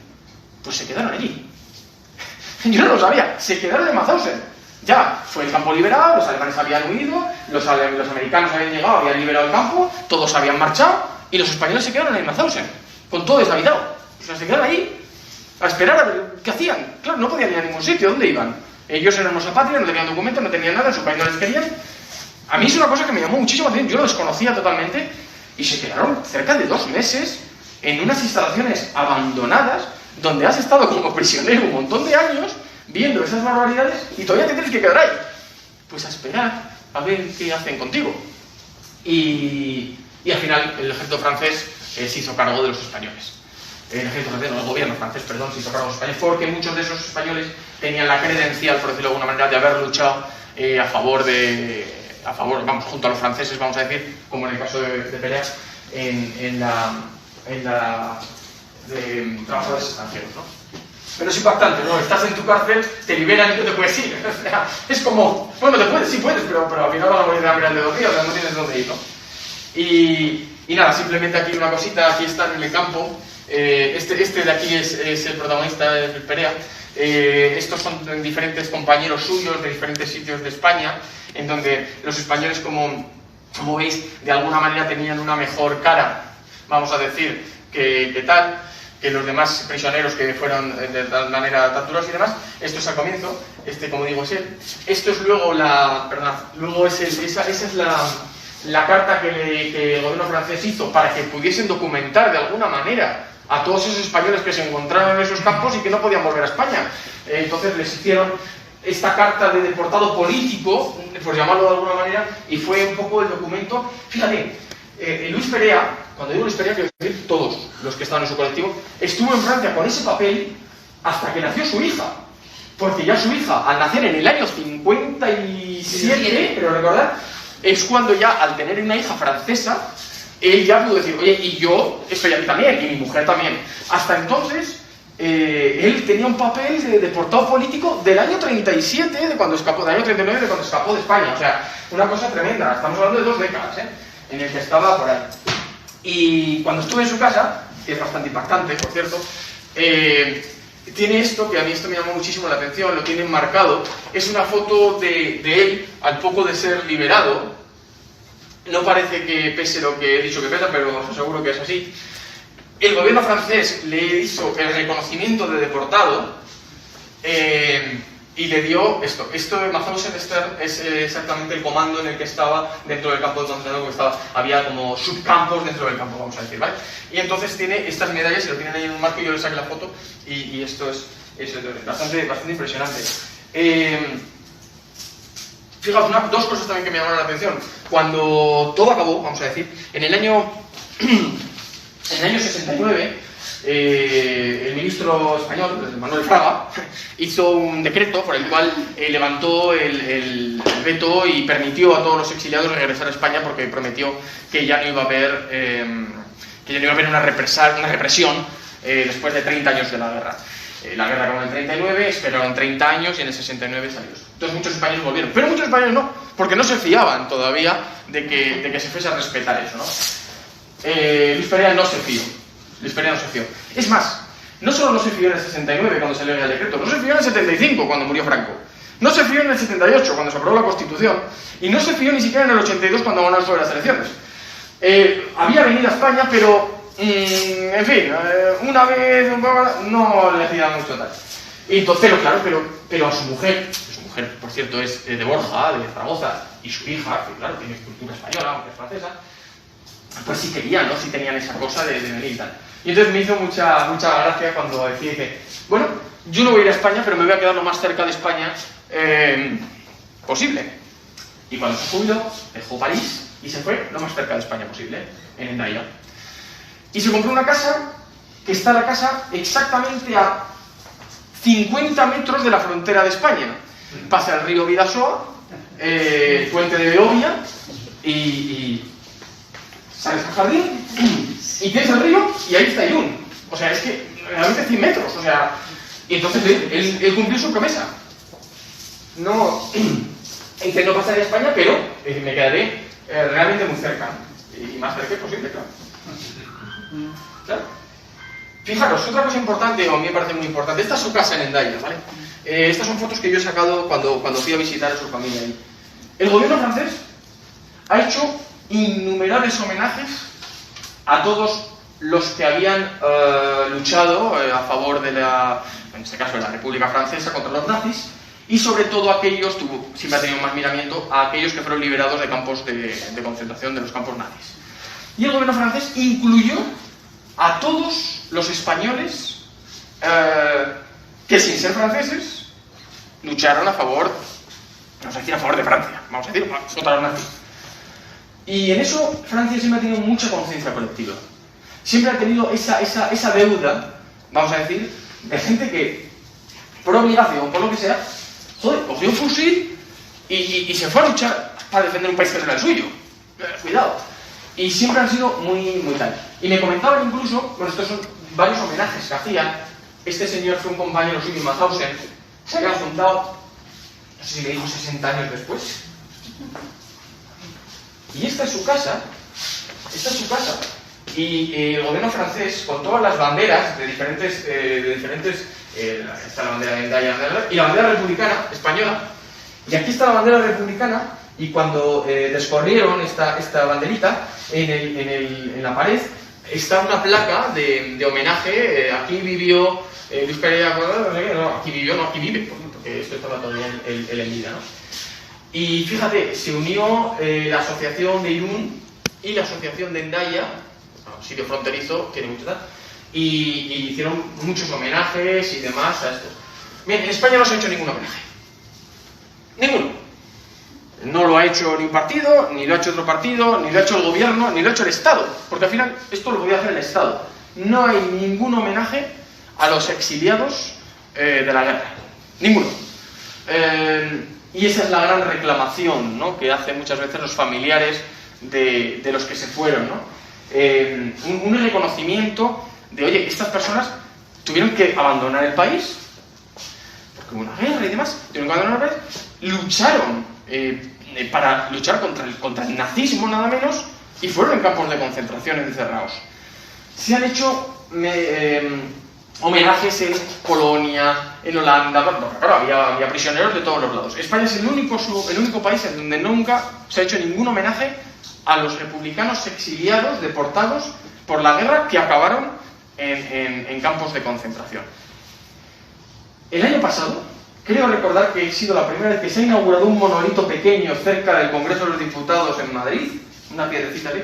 Pues se quedaron allí. Yo no lo sabía, se quedaron en Mauthausen. Ya, fue el campo liberado, los alemanes habían huido, los americanos habían llegado, habían liberado el campo, todos habían marchado y los españoles se quedaron en Mauthausen, con todo deshabitado. O sea, se quedaron ahí a esperar a ver qué hacían. Claro, no podían ir a ningún sitio, ¿dónde iban? Ellos eran unos apátridas, no tenían documentos, no tenían nada, en su país no les querían. A mí es una cosa que me llamó muchísimo la atención, yo lo desconocía totalmente, y se quedaron cerca de 2 meses en unas instalaciones abandonadas, donde has estado como prisionero un montón de años, viendo esas barbaridades, y todavía te tienes que quedar ahí. Pues a esperar a ver qué hacen contigo. Y al final el ejército francés se hizo cargo de los españoles. El ejército francés, no, el gobierno francés, perdón, se hizo cargo de los españoles, porque muchos de esos españoles tenían la credencial, por decirlo de alguna manera, de haber luchado vamos, junto a los franceses, vamos a decir, como en el caso de Perea, en la de trabajadores extranjeros, ¿no? Pero es impactante, ¿no? Estás en tu cárcel, te liberan y no te puedes ir. O sea, es como, bueno, te puedes, sí puedes, pero al final vas a morir de hambre al de 2 días, o sea, no tienes dónde ir, ¿no? Y nada, simplemente aquí una cosita, aquí están en el campo. Este de aquí es el protagonista, es el Perea. Estos son diferentes compañeros suyos de diferentes sitios de España, en donde los españoles, como veis, de alguna manera tenían una mejor cara, vamos a decir, que los demás prisioneros que fueron de tal manera torturados y demás. Esto es al comienzo, como digo es él. Esto es luego esa es la carta que el gobierno francés hizo para que pudiesen documentar de alguna manera a todos esos españoles que se encontraron en esos campos y que no podían volver a España. Entonces les hicieron esta carta de deportado político, por llamarlo de alguna manera, y fue un poco el documento. Fíjate, Luis Perea, cuando digo Luis Perea quiero decir todos los que estaban en su colectivo, estuvo en Francia con ese papel hasta que nació su hija. Porque ya su hija, al nacer en el año 57, creo recordar, es cuando ya, al tener una hija francesa, él ya pudo decir, oye, y yo estoy aquí también, y mi mujer también. Hasta entonces, él tenía un papel de deportado político del año 37, de cuando escapó, del año 39, de cuando escapó de España. O sea, una cosa tremenda. Estamos hablando de 2 décadas, en el que estaba por ahí. Y cuando estuve en su casa, que es bastante impactante, por cierto, tiene esto, que a mí esto me llamó muchísimo la atención, lo tiene enmarcado. Es una foto de él al poco de ser liberado. No parece que pese lo que he dicho que pesa, pero os aseguro que es así. El gobierno francés le hizo el reconocimiento de deportado y le dio esto. Esto de Mauthausen es exactamente el comando en el que estaba dentro del campo de concentración, había como subcampos dentro del campo, vamos a decir, ¿vale? Y entonces tiene estas medallas y lo tienen ahí en un marco, yo le saqué la foto y esto es bastante impresionante. Fijaos, 2 cosas también que me llamaron la atención. Cuando todo acabó, vamos a decir, en el año 69, el ministro español, Manuel Fraga, hizo un decreto por el cual levantó el veto y permitió a todos los exiliados regresar a España, porque prometió que ya no iba a haber, una represión después de 30 años de la guerra. La guerra acabó en el 39, esperaron 30 años y en el 69 salió eso. Entonces muchos españoles volvieron, pero muchos españoles no, porque no se fiaban todavía de que se fuese a respetar eso, ¿no? Luis Perea no se fió. Es más, no solo no se fió en el 69 cuando salió el decreto, no se fió en el 75 cuando murió Franco, no se fió en el 78 cuando se aprobó la Constitución y no se fió ni siquiera en el 82 cuando ganó sobre las elecciones. Había venido a España, pero en fin, una vez no le hacía mucho tal. Y entonces, claro, pero a su mujer, por cierto, es de Borja, de Zaragoza, y su hija, que claro, tiene cultura española, aunque es francesa, pues sí querían, ¿no? Sí tenían esa cosa de venir y tal. Y entonces me hizo mucha gracia cuando dije, bueno, yo no voy a ir a España, pero me voy a quedar lo más cerca de España posible. Y cuando se jubiló, dejó París y se fue lo más cerca de España posible, en Hendaya. Y se compró una casa, que está la casa exactamente a 50 metros de la frontera de España. Pasa el río Bidasoa, el puente de Beovia, y sales al jardín, y tienes el río, y ahí está Irún. O sea, es que realmente 100 metros, o sea... Y entonces él cumplió su promesa. No... Dice, no pasaré a España, pero me quedaré realmente muy cerca. Y más cerca posible, claro. ¿Claro? Fijaros, otra cosa importante, o a mí me parece muy importante, esta es su casa en Hendaya, ¿vale? Estas son fotos que yo he sacado cuando fui a visitar a su familia ahí. El gobierno francés ha hecho innumerables homenajes a todos los que habían luchado a favor de en este caso de la República Francesa contra los nazis, y sobre todo aquellos, siempre ha tenido más miramiento, a aquellos que fueron liberados de campos de concentración, de los campos nazis. Y el gobierno francés incluyó a todos los españoles que, sin ser franceses, lucharon a favor, vamos a decir, a favor de Francia, vamos a decir, contra los nazis. Y en eso Francia siempre ha tenido mucha conciencia colectiva. Siempre ha tenido esa deuda, vamos a decir, de gente que, por obligación, por lo que sea, joder, cogió un fusil y se fue a luchar para defender un país que no era el suyo. Cuidado. Y siempre han sido muy tal. Y me comentaban incluso, bueno, estos son varios homenajes que hacían. Este señor fue un compañero suyo, Mauthausen, se habían juntado, no sé si me dijo 60 años después. Y esta es su casa. Y el gobierno francés, con todas las banderas de diferentes está la bandera de Hendaya y la bandera republicana española, y aquí está la bandera republicana, y cuando descorrieron esta banderita, en la pared está una placa de homenaje. Aquí vivió Luis Perea, no, aquí vive, porque esto estaba todavía en vida, ¿no? Y fíjate, se unió la asociación de Irún y la asociación de Hendaya, sitio fronterizo, tiene mucha edad, y hicieron muchos homenajes y demás a esto. Bien, en España no se ha hecho ningún homenaje. Ninguno. No lo ha hecho ni un partido, ni lo ha hecho otro partido, ni lo ha hecho el gobierno, ni lo ha hecho el Estado. Porque al final esto lo podía hacer el Estado. No hay ningún homenaje a los exiliados de la guerra. Ninguno. Y esa es la gran reclamación, ¿no?, que hacen muchas veces los familiares de los que se fueron, ¿no? Un reconocimiento de, oye, estas personas tuvieron que abandonar el país, porque hubo una guerra y demás, tuvieron que abandonar el país, lucharon para luchar contra el nazismo nada menos, y fueron en campos de concentración encerrados. Se han hecho homenajes en Polonia, en Holanda, claro, había prisioneros de todos los lados. España es el único país en donde nunca se ha hecho ningún homenaje a los republicanos exiliados, deportados por la guerra, que acabaron en campos de concentración. El año pasado, creo recordar que ha sido la primera vez que se ha inaugurado un monolito pequeño cerca del Congreso de los Diputados en Madrid, una piedrecita así,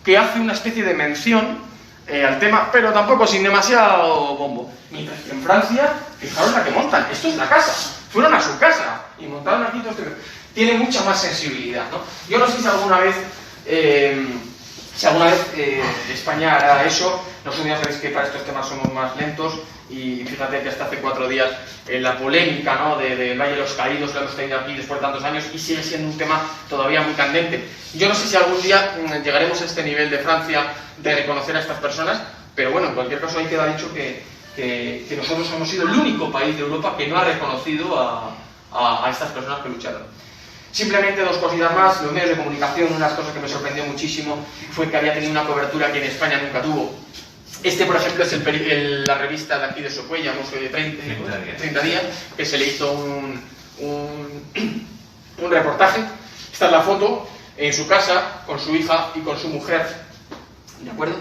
que hace una especie de mención al tema, pero tampoco sin demasiado bombo. Mientras que en Francia, fijaros la que montan, esto es la casa, fueron a su casa y montaron aquí todo esto. Tiene mucha más sensibilidad, ¿no? Yo no sé si alguna vez España hará eso. Nosotros ya sabéis que para estos temas somos más lentos, y fíjate que hasta hace 4 días la polémica, ¿no?, del Valle de los Caídos la hemos tenido aquí después de tantos años y sigue siendo un tema todavía muy candente. Yo no sé si algún día llegaremos a este nivel de Francia de reconocer a estas personas, pero bueno, en cualquier caso ahí queda dicho que nosotros hemos sido el único país de Europa que no ha reconocido a estas personas que lucharon. Simplemente 2 cositas más. Los medios de comunicación, una de las cosas que me sorprendió muchísimo fue que había tenido una cobertura que en España nunca tuvo. Por ejemplo, es la revista de aquí de Socuella, Museo de 30 días, que se le hizo un reportaje. Esta es la foto en su casa, con su hija y con su mujer, ¿de acuerdo?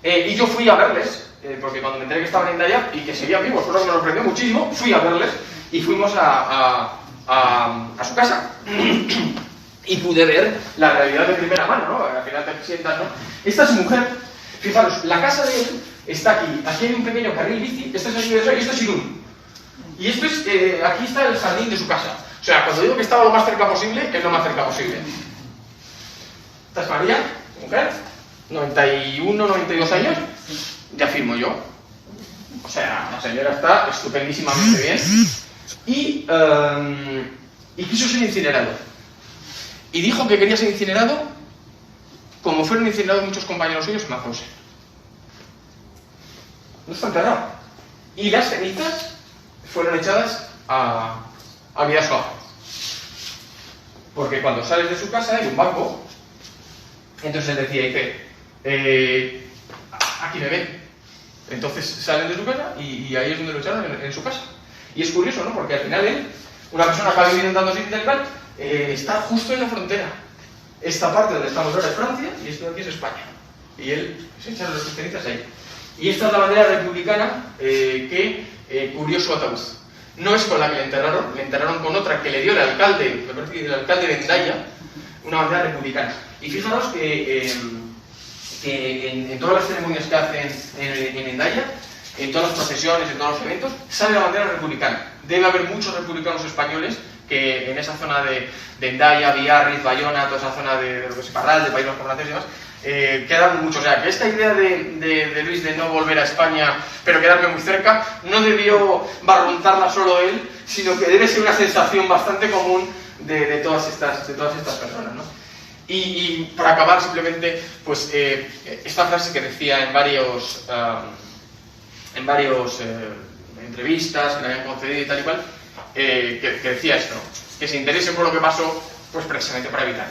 Y yo fui a verles, porque cuando me enteré que estaban en Hendaya y que seguían vivos, cosa que me sorprendió muchísimo, fui a verles y fuimos a su casa y pude ver la realidad de primera mano, ¿no? Al final te sientas, ¿no? Esta es su mujer. Fijaros, la casa de él está aquí. Aquí hay un pequeño carril bici, este es el y esto es Irún. Y esto es, aquí está el jardín de su casa. O sea, cuando digo que estaba lo más cerca posible, es lo más cerca posible. Esta es María, mujer, 91, 92 años, ya firmo yo. O sea, la señora está estupendísimamente bien. Y quiso ser incinerado. Y dijo que quería ser incinerado como fueron incinerados muchos compañeros suyos en Mauthausen. No está enterrado. Y las cenizas fueron echadas a Bidasoa. Porque cuando sales de su casa hay un banco. Entonces él decía, aquí me ven. Entonces salen de su casa y ahí es donde lo echaron, en su casa. Y es curioso, ¿no? Porque al final él, una persona que ha vivido en tantos sitios del tal, está justo en la frontera. Esta parte donde estamos ahora es Francia y esto de aquí es España. Y él se echaron las cenizas ahí. Y esta es la bandera republicana que cubrió su ataúd. No es con la que le enterraron con otra que le dio el alcalde, me parece que el alcalde de Hendaya, una bandera republicana. Y fijaros que en todas las ceremonias que hacen en Hendaya, en todas las procesiones, en todos los eventos, sale la bandera republicana. Debe haber muchos republicanos españoles que en esa zona de Hendaya, Biarritz, Bayona, toda esa zona de lo que es Parral, de País Vasco y demás, quedan muchos. O sea, que esta idea de Luis de no volver a España, pero quedarme muy cerca, no debió barruntarla solo él, sino que debe ser una sensación bastante común de todas estas personas, ¿no? Y para acabar, simplemente, pues esta frase que decía en varios entrevistas que le habían concedido y tal y cual, que decía esto, que se interese por lo que pasó, pues precisamente para evitar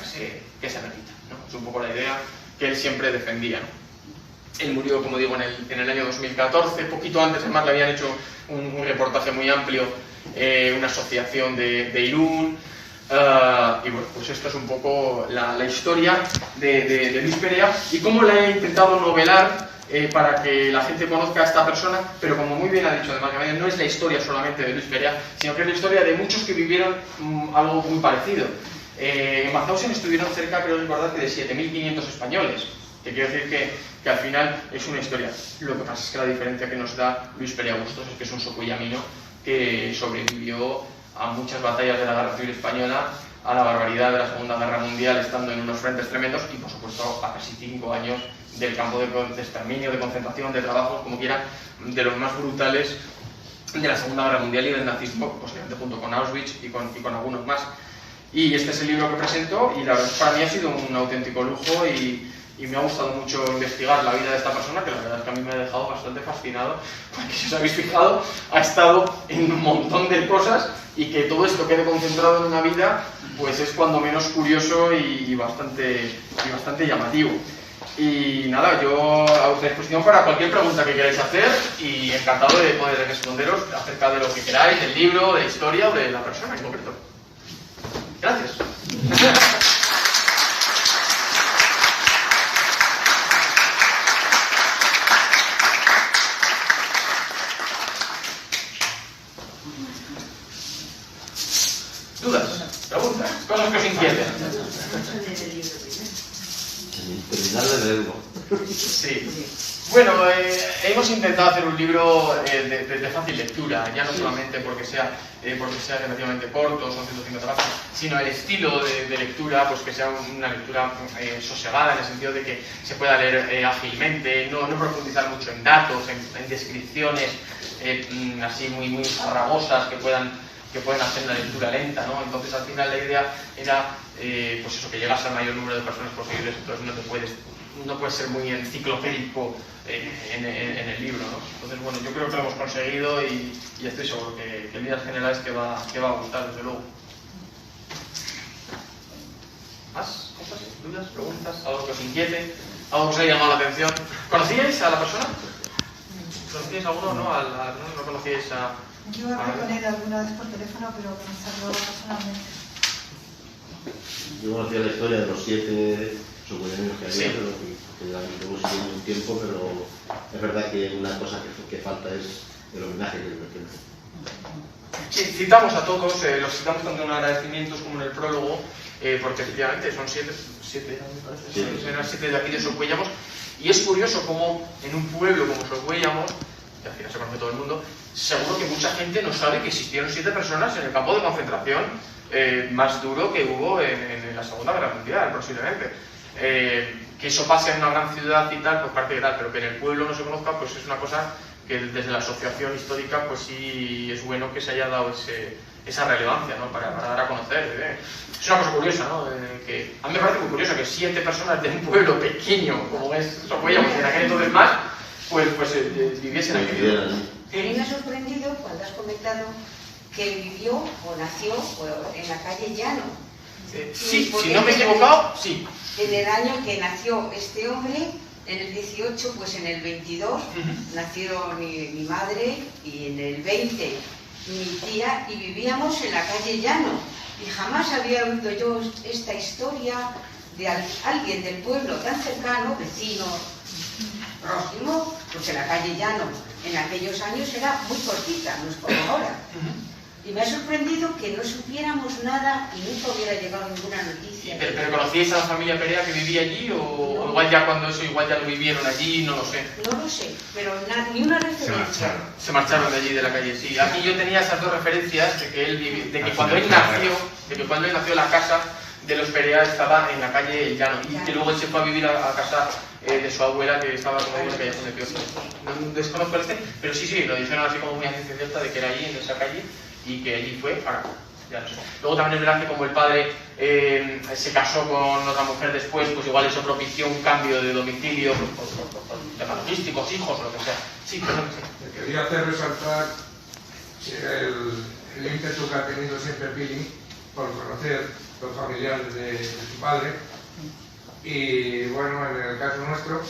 que se repita, ¿no? Es un poco la idea que él siempre defendía, ¿no? Él murió, como digo, en el año 2014, poquito antes además le habían hecho un reportaje muy amplio, una asociación de Irún, y bueno, pues esto es un poco la historia de Luis Perea y cómo la he intentado novelar para que la gente conozca a esta persona, pero como muy bien ha dicho además, no es la historia solamente de Luis Perea, sino que es la historia de muchos que vivieron algo muy parecido. En Mauthausen estuvieron cerca, creo recordar, que de 7.500 españoles, que quiere decir que al final es una historia. Lo que pasa es que la diferencia que nos da Luis Perea Bustos es que es un socuellamino que sobrevivió a muchas batallas de la Guerra Civil Española, a la barbaridad de la Segunda Guerra Mundial, estando en unos frentes tremendos, y por supuesto a casi 5 años del campo de exterminio, de concentración, de trabajos, como quiera, de los más brutales de la Segunda Guerra Mundial y del nazismo, posiblemente junto con Auschwitz y con algunos más. Y este es el libro que presento, y la verdad para mí ha sido un auténtico lujo, y me ha gustado mucho investigar la vida de esta persona, que la verdad es que a mí me ha dejado bastante fascinado, porque si os habéis fijado, ha estado en un montón de cosas, y que todo esto quede concentrado en una vida, pues es cuando menos curioso y bastante llamativo. Y nada, yo a vuestra disposición para cualquier pregunta que queráis hacer, y encantado de poder responderos acerca de lo que queráis, del libro, de la historia o de la persona en concreto. Gracias. ¿Dudas? ¿Preguntas? Cosas que os inquieten. Terminar de leerlo. Sí. Bueno, hemos intentado hacer un libro de fácil lectura, ya no solamente porque sea relativamente corto, son 150 páginas, sino el estilo de lectura, pues que sea una lectura sosegada, en el sentido de que se pueda leer ágilmente, no profundizar mucho en datos, en descripciones así muy farragosas que puedan hacer una lectura lenta, ¿no? Entonces al final la idea era pues eso, que llegas al mayor número de personas posibles, entonces no puedes ser muy enciclopédico en el libro, ¿no? Entonces bueno, yo creo que lo hemos conseguido, y estoy seguro que en líneas generales que va a gustar, desde luego. ¿Más cosas, dudas, preguntas, algo que os inquiete, algo que os haya llamado la atención? ¿Conocíais a la persona? ¿Conocíais a alguno? ¿No conocíais a...? Yo hablé con él alguna vez por teléfono, pero conocerlo personalmente. Yo conocía la historia de los 7 socuellaminos que había, Sí. pero que la llevo siguiendo un tiempo, pero es verdad que una cosa que falta es el homenaje que le merece. Sí, citamos a todos, los citamos tanto en agradecimientos como en el prólogo, porque efectivamente son 7, me parece, eran 7 de aquí de Socuellamos, y es curioso cómo en un pueblo como Socuellamos, que al final se conoce todo el mundo, seguro que mucha gente no sabe que existieron 7 personas en el campo de concentración más duro que hubo en la Segunda Guerra Mundial, posiblemente. Que eso pase en una gran ciudad y tal, pues parte de tal, pero que en el pueblo no se conozca, pues es una cosa que desde la asociación histórica, pues sí es bueno que se haya dado esa relevancia, ¿no? para dar a conocer. Es una cosa curiosa, ¿no? Que a mí me parece muy curioso que 7 personas de un pueblo pequeño, como es Socuellamos, en aquel entonces más, pues viviesen aquí. A mí me ha sorprendido cuando has comentado que vivió o nació en la calle Llano. Sí, si no me he equivocado, sí. En el año que nació este hombre, en el 18, pues en el 22 nacieron mi madre, y en el 20 mi tía, y vivíamos en la calle Llano. Y jamás había oído yo esta historia de alguien del pueblo tan cercano, vecino, próximo, pues en la calle Llano. En aquellos años era muy cortita, no es como ahora. Y me ha sorprendido que no supiéramos nada y nunca hubiera llegado ninguna noticia. ¿Pero conocíais a la familia Perea que vivía allí? ¿O igual ya cuando eso igual ya lo vivieron allí? No lo sé. No lo sé, pero ni una referencia. Se marcharon de allí, de la calle, sí. Aquí yo tenía esas 2 referencias de que cuando él nació la casa de los Perea estaba en la calle Llano, y que luego él se fue a vivir a casa de su abuela, que estaba como en la calle de Piojo. No desconozco pero sí, lo dijeron así como muy a ciencia cierta de que era allí, en esa calle, y que allí fue para... Ya no sé. Luego también es verdad que como el padre se casó con otra mujer después, pues igual eso propició un cambio de domicilio por temas logísticos, hijos o lo que sea. Sí, perdón. Quería hacer resaltar el ímpetu que ha tenido siempre Pili por conocer los familiares de su padre. Y bueno, en el caso nuestro,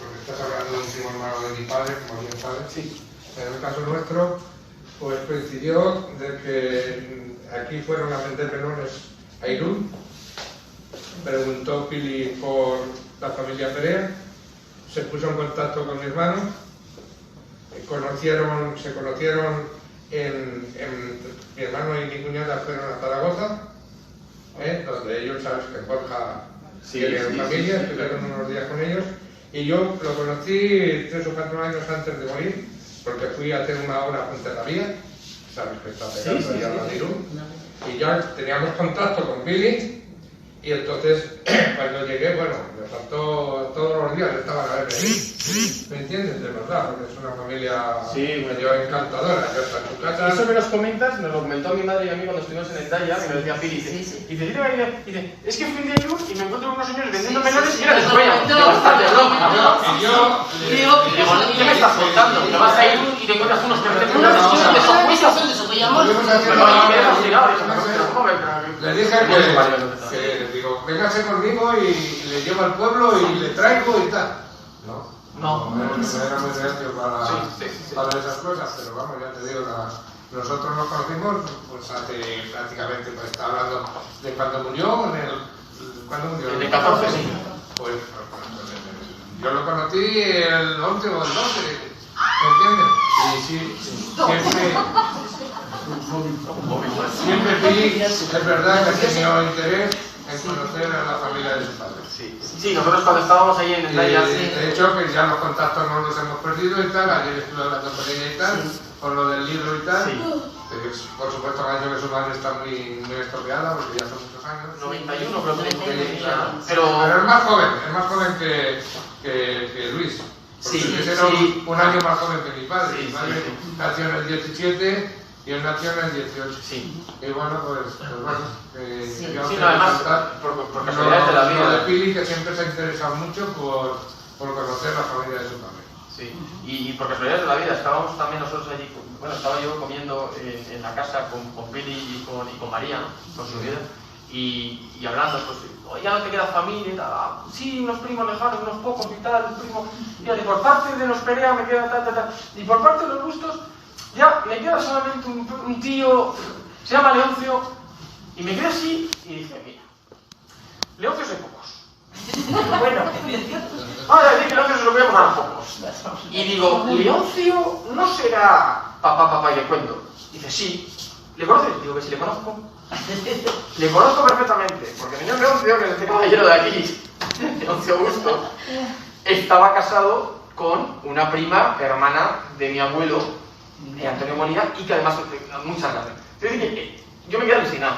porque estás hablando de un primo hermano de mi padre, como mi padre, Sí. en el caso nuestro, pues coincidió de que aquí fueron a vender melones a Irún. Preguntó Pili por la familia Perea, se puso en contacto con mi hermano, se conocieron mi hermano y mi cuñada fueron a Zaragoza, donde ellos, sabes que Borja Sí, tiene sí, familia, sí. estuvieron unos días con ellos, y yo lo conocí 3 o 4 años antes de morir, porque fui a hacer una obra junto a la vía, sabes que está pegando Sí, sí, allá sí, a la sí. Irún, y ya teníamos contacto con Billy, y entonces cuando llegué, bueno, me faltó todos los días, estaban a verme ahí, ¿me entiendes? De verdad, porque es una familia Sí, bueno. medio encantadora, yo estaba en su casa. Eso que nos comentas, nos lo comentó mi madre y a mí cuando estuvimos en Endaya, que me decía Pili, dice, es que fui de Irún y me encuentro con unos señores vendiendo melones y era de Sueña. Digo, estás de broma. Y yo Digo, ¿qué me estás contando? Que vas a Irún y te encuentras unos que venden melones y son de Sojuilla. le dije que digo, véngase conmigo y le llevo al pueblo y le traigo y tal. No era muy reacio para esas cosas, pero vamos, ya te digo, nosotros nos conocimos pues hace prácticamente, pues está hablando de cuando murió, ¿cuándo murió? En el 14, sí. Pues yo lo conocí el 11 o el 12, ¿me entiendes? Y sí, siempre vi, es verdad que ha tenido interés en conocer a la familia de su padre. Sí, nosotros cuando estábamos ahí en Endaya, De hecho, que ya los contactos no los hemos perdido y tal, ayer estuve hablando con ella y tal, con lo del libro y tal. Por supuesto que ha dicho que su madre está muy estropeada, porque ya son muchos años. 91 creo que tenía, Pero es más joven que Luis. Porque Luis era un año más joven que mi padre. Mi padre nació en el 17 y él nació en el 18. Sí. Y bueno, pues bueno. Sí, no, además, por casualidades de la vida. Lo de Pili, que siempre se ha interesado mucho por conocer la familia de su padre. Sí, y por casualidades de la vida estábamos también nosotros allí, bueno, estaba yo comiendo en la casa con Pili y con María, ¿no? Con su vida, y hablando, pues, ya no te queda familia y tal, sí, unos primos lejanos, unos pocos y tal, primos, y por parte de los Perea me queda tal, y por parte de los Bustos, ya me queda solamente un tío, se llama Leoncio, y me quedé así, y dije, mira, Leoncios hay pocos. Bueno, ahora decir que Leoncio se lo voy a poner a pocos. Y digo, Leoncio no será papá, y le cuento. Dice, sí. ¿Le conoces? Digo, que si le conozco. Le conozco perfectamente, porque el señor Leoncio, que es este caballero de aquí, Leoncio Augusto, estaba casado con una prima hermana de mi abuelo, Antonio Molina, y que además muchas gracias. Entonces, yo me quedé alucinado.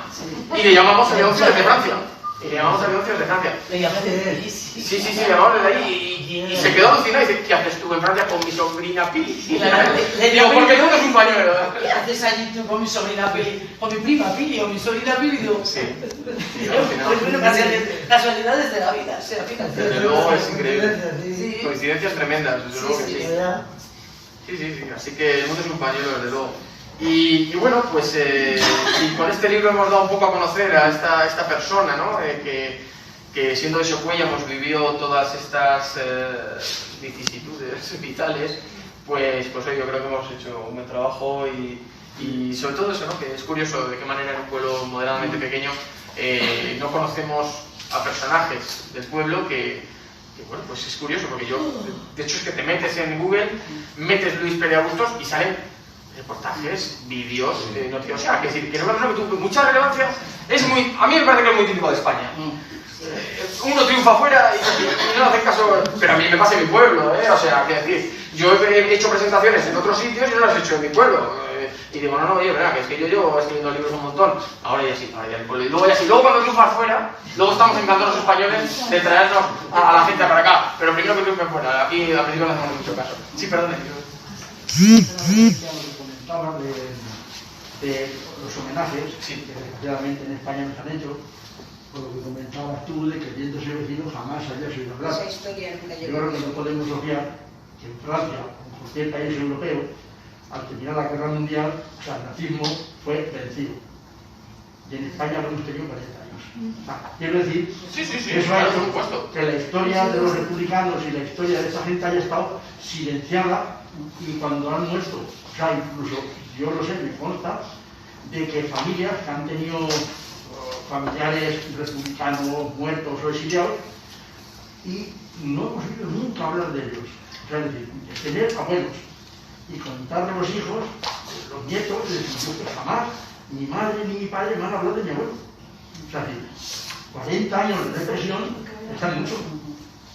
Y le llamamos a Leoncio desde Francia. Y le llamamos a Leoncio desde Francia. Le llamaste de él. Sí, le llamamos desde ahí y se quedó alucinado y dice, ¿qué haces tú en Francia con mi sobrina Pili? Le Digo, porque tú eres un pañuelo. ¿Qué haces allí tú con mi sobrina Pili? Con mi prima Pili o mi sobrina Pili. Digo, Sí, bueno, casualidades de la vida. O sea, fíjate. desde luego es increíble. Sí. Coincidencias tremendas, desde luego que sí. Sí, así que el mundo es un pañuelo, desde luego. Y bueno, pues y con este libro hemos dado un poco a conocer a esta persona, ¿no? Que siendo de Sojuilla pues vivió todas estas vicisitudes vitales, pues oye, yo creo que hemos hecho un buen trabajo y sobre todo eso, ¿no? Que es curioso de qué manera en un pueblo moderadamente pequeño no conocemos a personajes del pueblo que bueno, pues es curioso porque yo, de hecho es que te metes en Google, metes Luis Perea Bustos y salen reportajes, vídeos, noticias, o sea, que no es una persona que tuvo mucha relevancia, a mí me parece que es muy típico de España. Uno triunfa afuera y no hace caso, pero a mí me pasa en mi pueblo, o sea, que decir, yo he hecho presentaciones en otros sitios y no las he hecho en mi pueblo. Y digo, no, oye, verdad, que es que yo llevo escribiendo libros un montón. Ahora ya sí, ahora ya el pueblo. Y luego ya sí, luego cuando triunfas fuera, luego estamos encantados los españoles de traernos a la gente para acá. Pero primero que triunfen fuera, aquí al principio no hacemos mucho caso. Sí, perdón. Comentaban de los homenajes que desgraciadamente en España nos han hecho, por lo que comentabas tú de que viendo ese vecino jamás había oído hablar. Esa historia nunca Yo llegó. creo que no podemos obviar que en Francia, como en cualquier país europeo, al terminar la guerra mundial, o sea, el nazismo fue vencido. Y en España lo hemos tenido 40 años. O sea, quiero decir, Sí, eso ha por hecho supuesto. que la historia de los republicanos y la historia de esa gente haya estado silenciada, y cuando han muerto, o sea, incluso yo lo sé, me consta, de que familias que han tenido familiares republicanos muertos o exiliados y no hemos oído nunca hablar de ellos. O sea, es decir, de tener abuelos y contarle a los hijos, los nietos, decir, yo que jamás ni mi madre ni mi padre me han hablado de mi abuelo. O sea, 40 años de represión pesan mucho.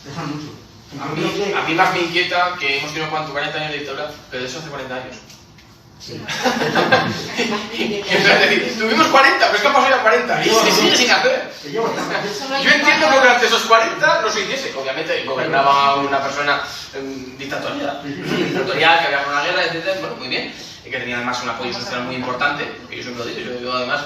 Pesan mucho. A mí más me inquieta que hemos tenido 40 años de dictadura, pero de eso hace 40 años. Sí. Tuvimos 40, pero es que han pasado ya 40 y se sigue sin hacer. Yo entiendo que durante esos 40 no se hiciese. Obviamente gobernaba una persona dictatorial, que había ganado una guerra, etc. Bueno, muy bien. Y que tenía además un apoyo social muy importante, que yo siempre lo digo. Yo digo además,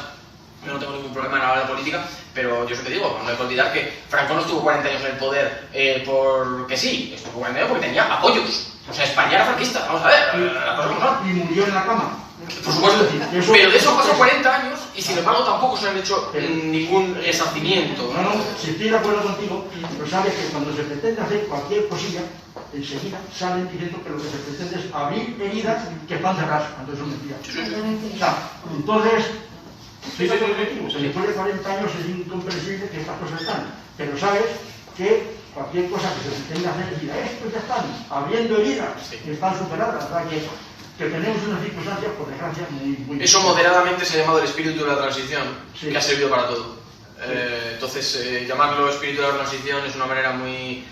yo no tengo ningún problema en la hora de política, pero yo siempre digo, no hay que olvidar que Franco no estuvo 40 años en el poder porque sí, estuvo 40 años porque tenía apoyos. O sea, España era franquista, vamos a ver, la cosa como son. Y murió en la cama. Por supuesto, pero de eso pasó 40 años y sin embargo tampoco se han hecho ningún resarcimiento. No, si estoy de acuerdo contigo, pero sabes que cuando se pretende hacer cualquier cosilla, enseguida salen diciendo que lo que se pretende es abrir heridas que están cerradas. Entonces eso es mentira. O sea, entonces, estoy de acuerdo contigo, que después de 40 años es incomprensible que estas cosas están, pero sabes que cualquier cosa que se pretende hacer es decir, estos ya están abriendo heridas que están superadas, ¿verdad? Que tenemos unas circunstancias, por desgracia, muy... Eso moderadamente se ha llamado el espíritu de la transición, sí, que ha servido para todo. Entonces, llamarlo espíritu de la transición es una manera muy...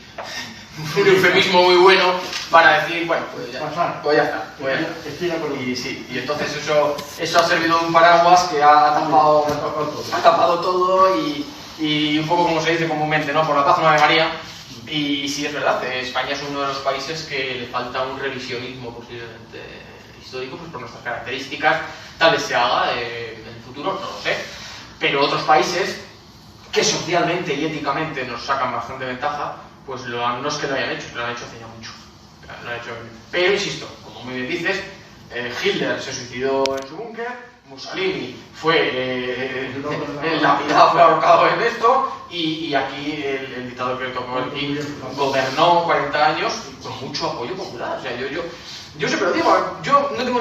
un eufemismo muy bueno para decir, bueno, pues ya está. Estoy de acuerdo. Y sí, y entonces eso ha servido de un paraguas que ha tapado todo y un poco como se dice comúnmente, ¿no? Por la paz una Ave María. Y sí, es verdad, España es uno de los países que le falta un revisionismo posiblemente histórico, pues por nuestras características, tal vez se haga en el futuro, no lo sé, pero otros países que socialmente y éticamente nos sacan bastante ventaja, pues no es que lo hayan hecho, lo han hecho hace ya mucho. Pero insisto, como muy bien dices, Hitler se suicidó en su búnker, Mussolini fue lapidado, fue ahorcado en esto, y aquí el dictador que tocó el PIB gobernó 40 años con mucho apoyo popular. O sea, yo siempre lo digo, yo no tengo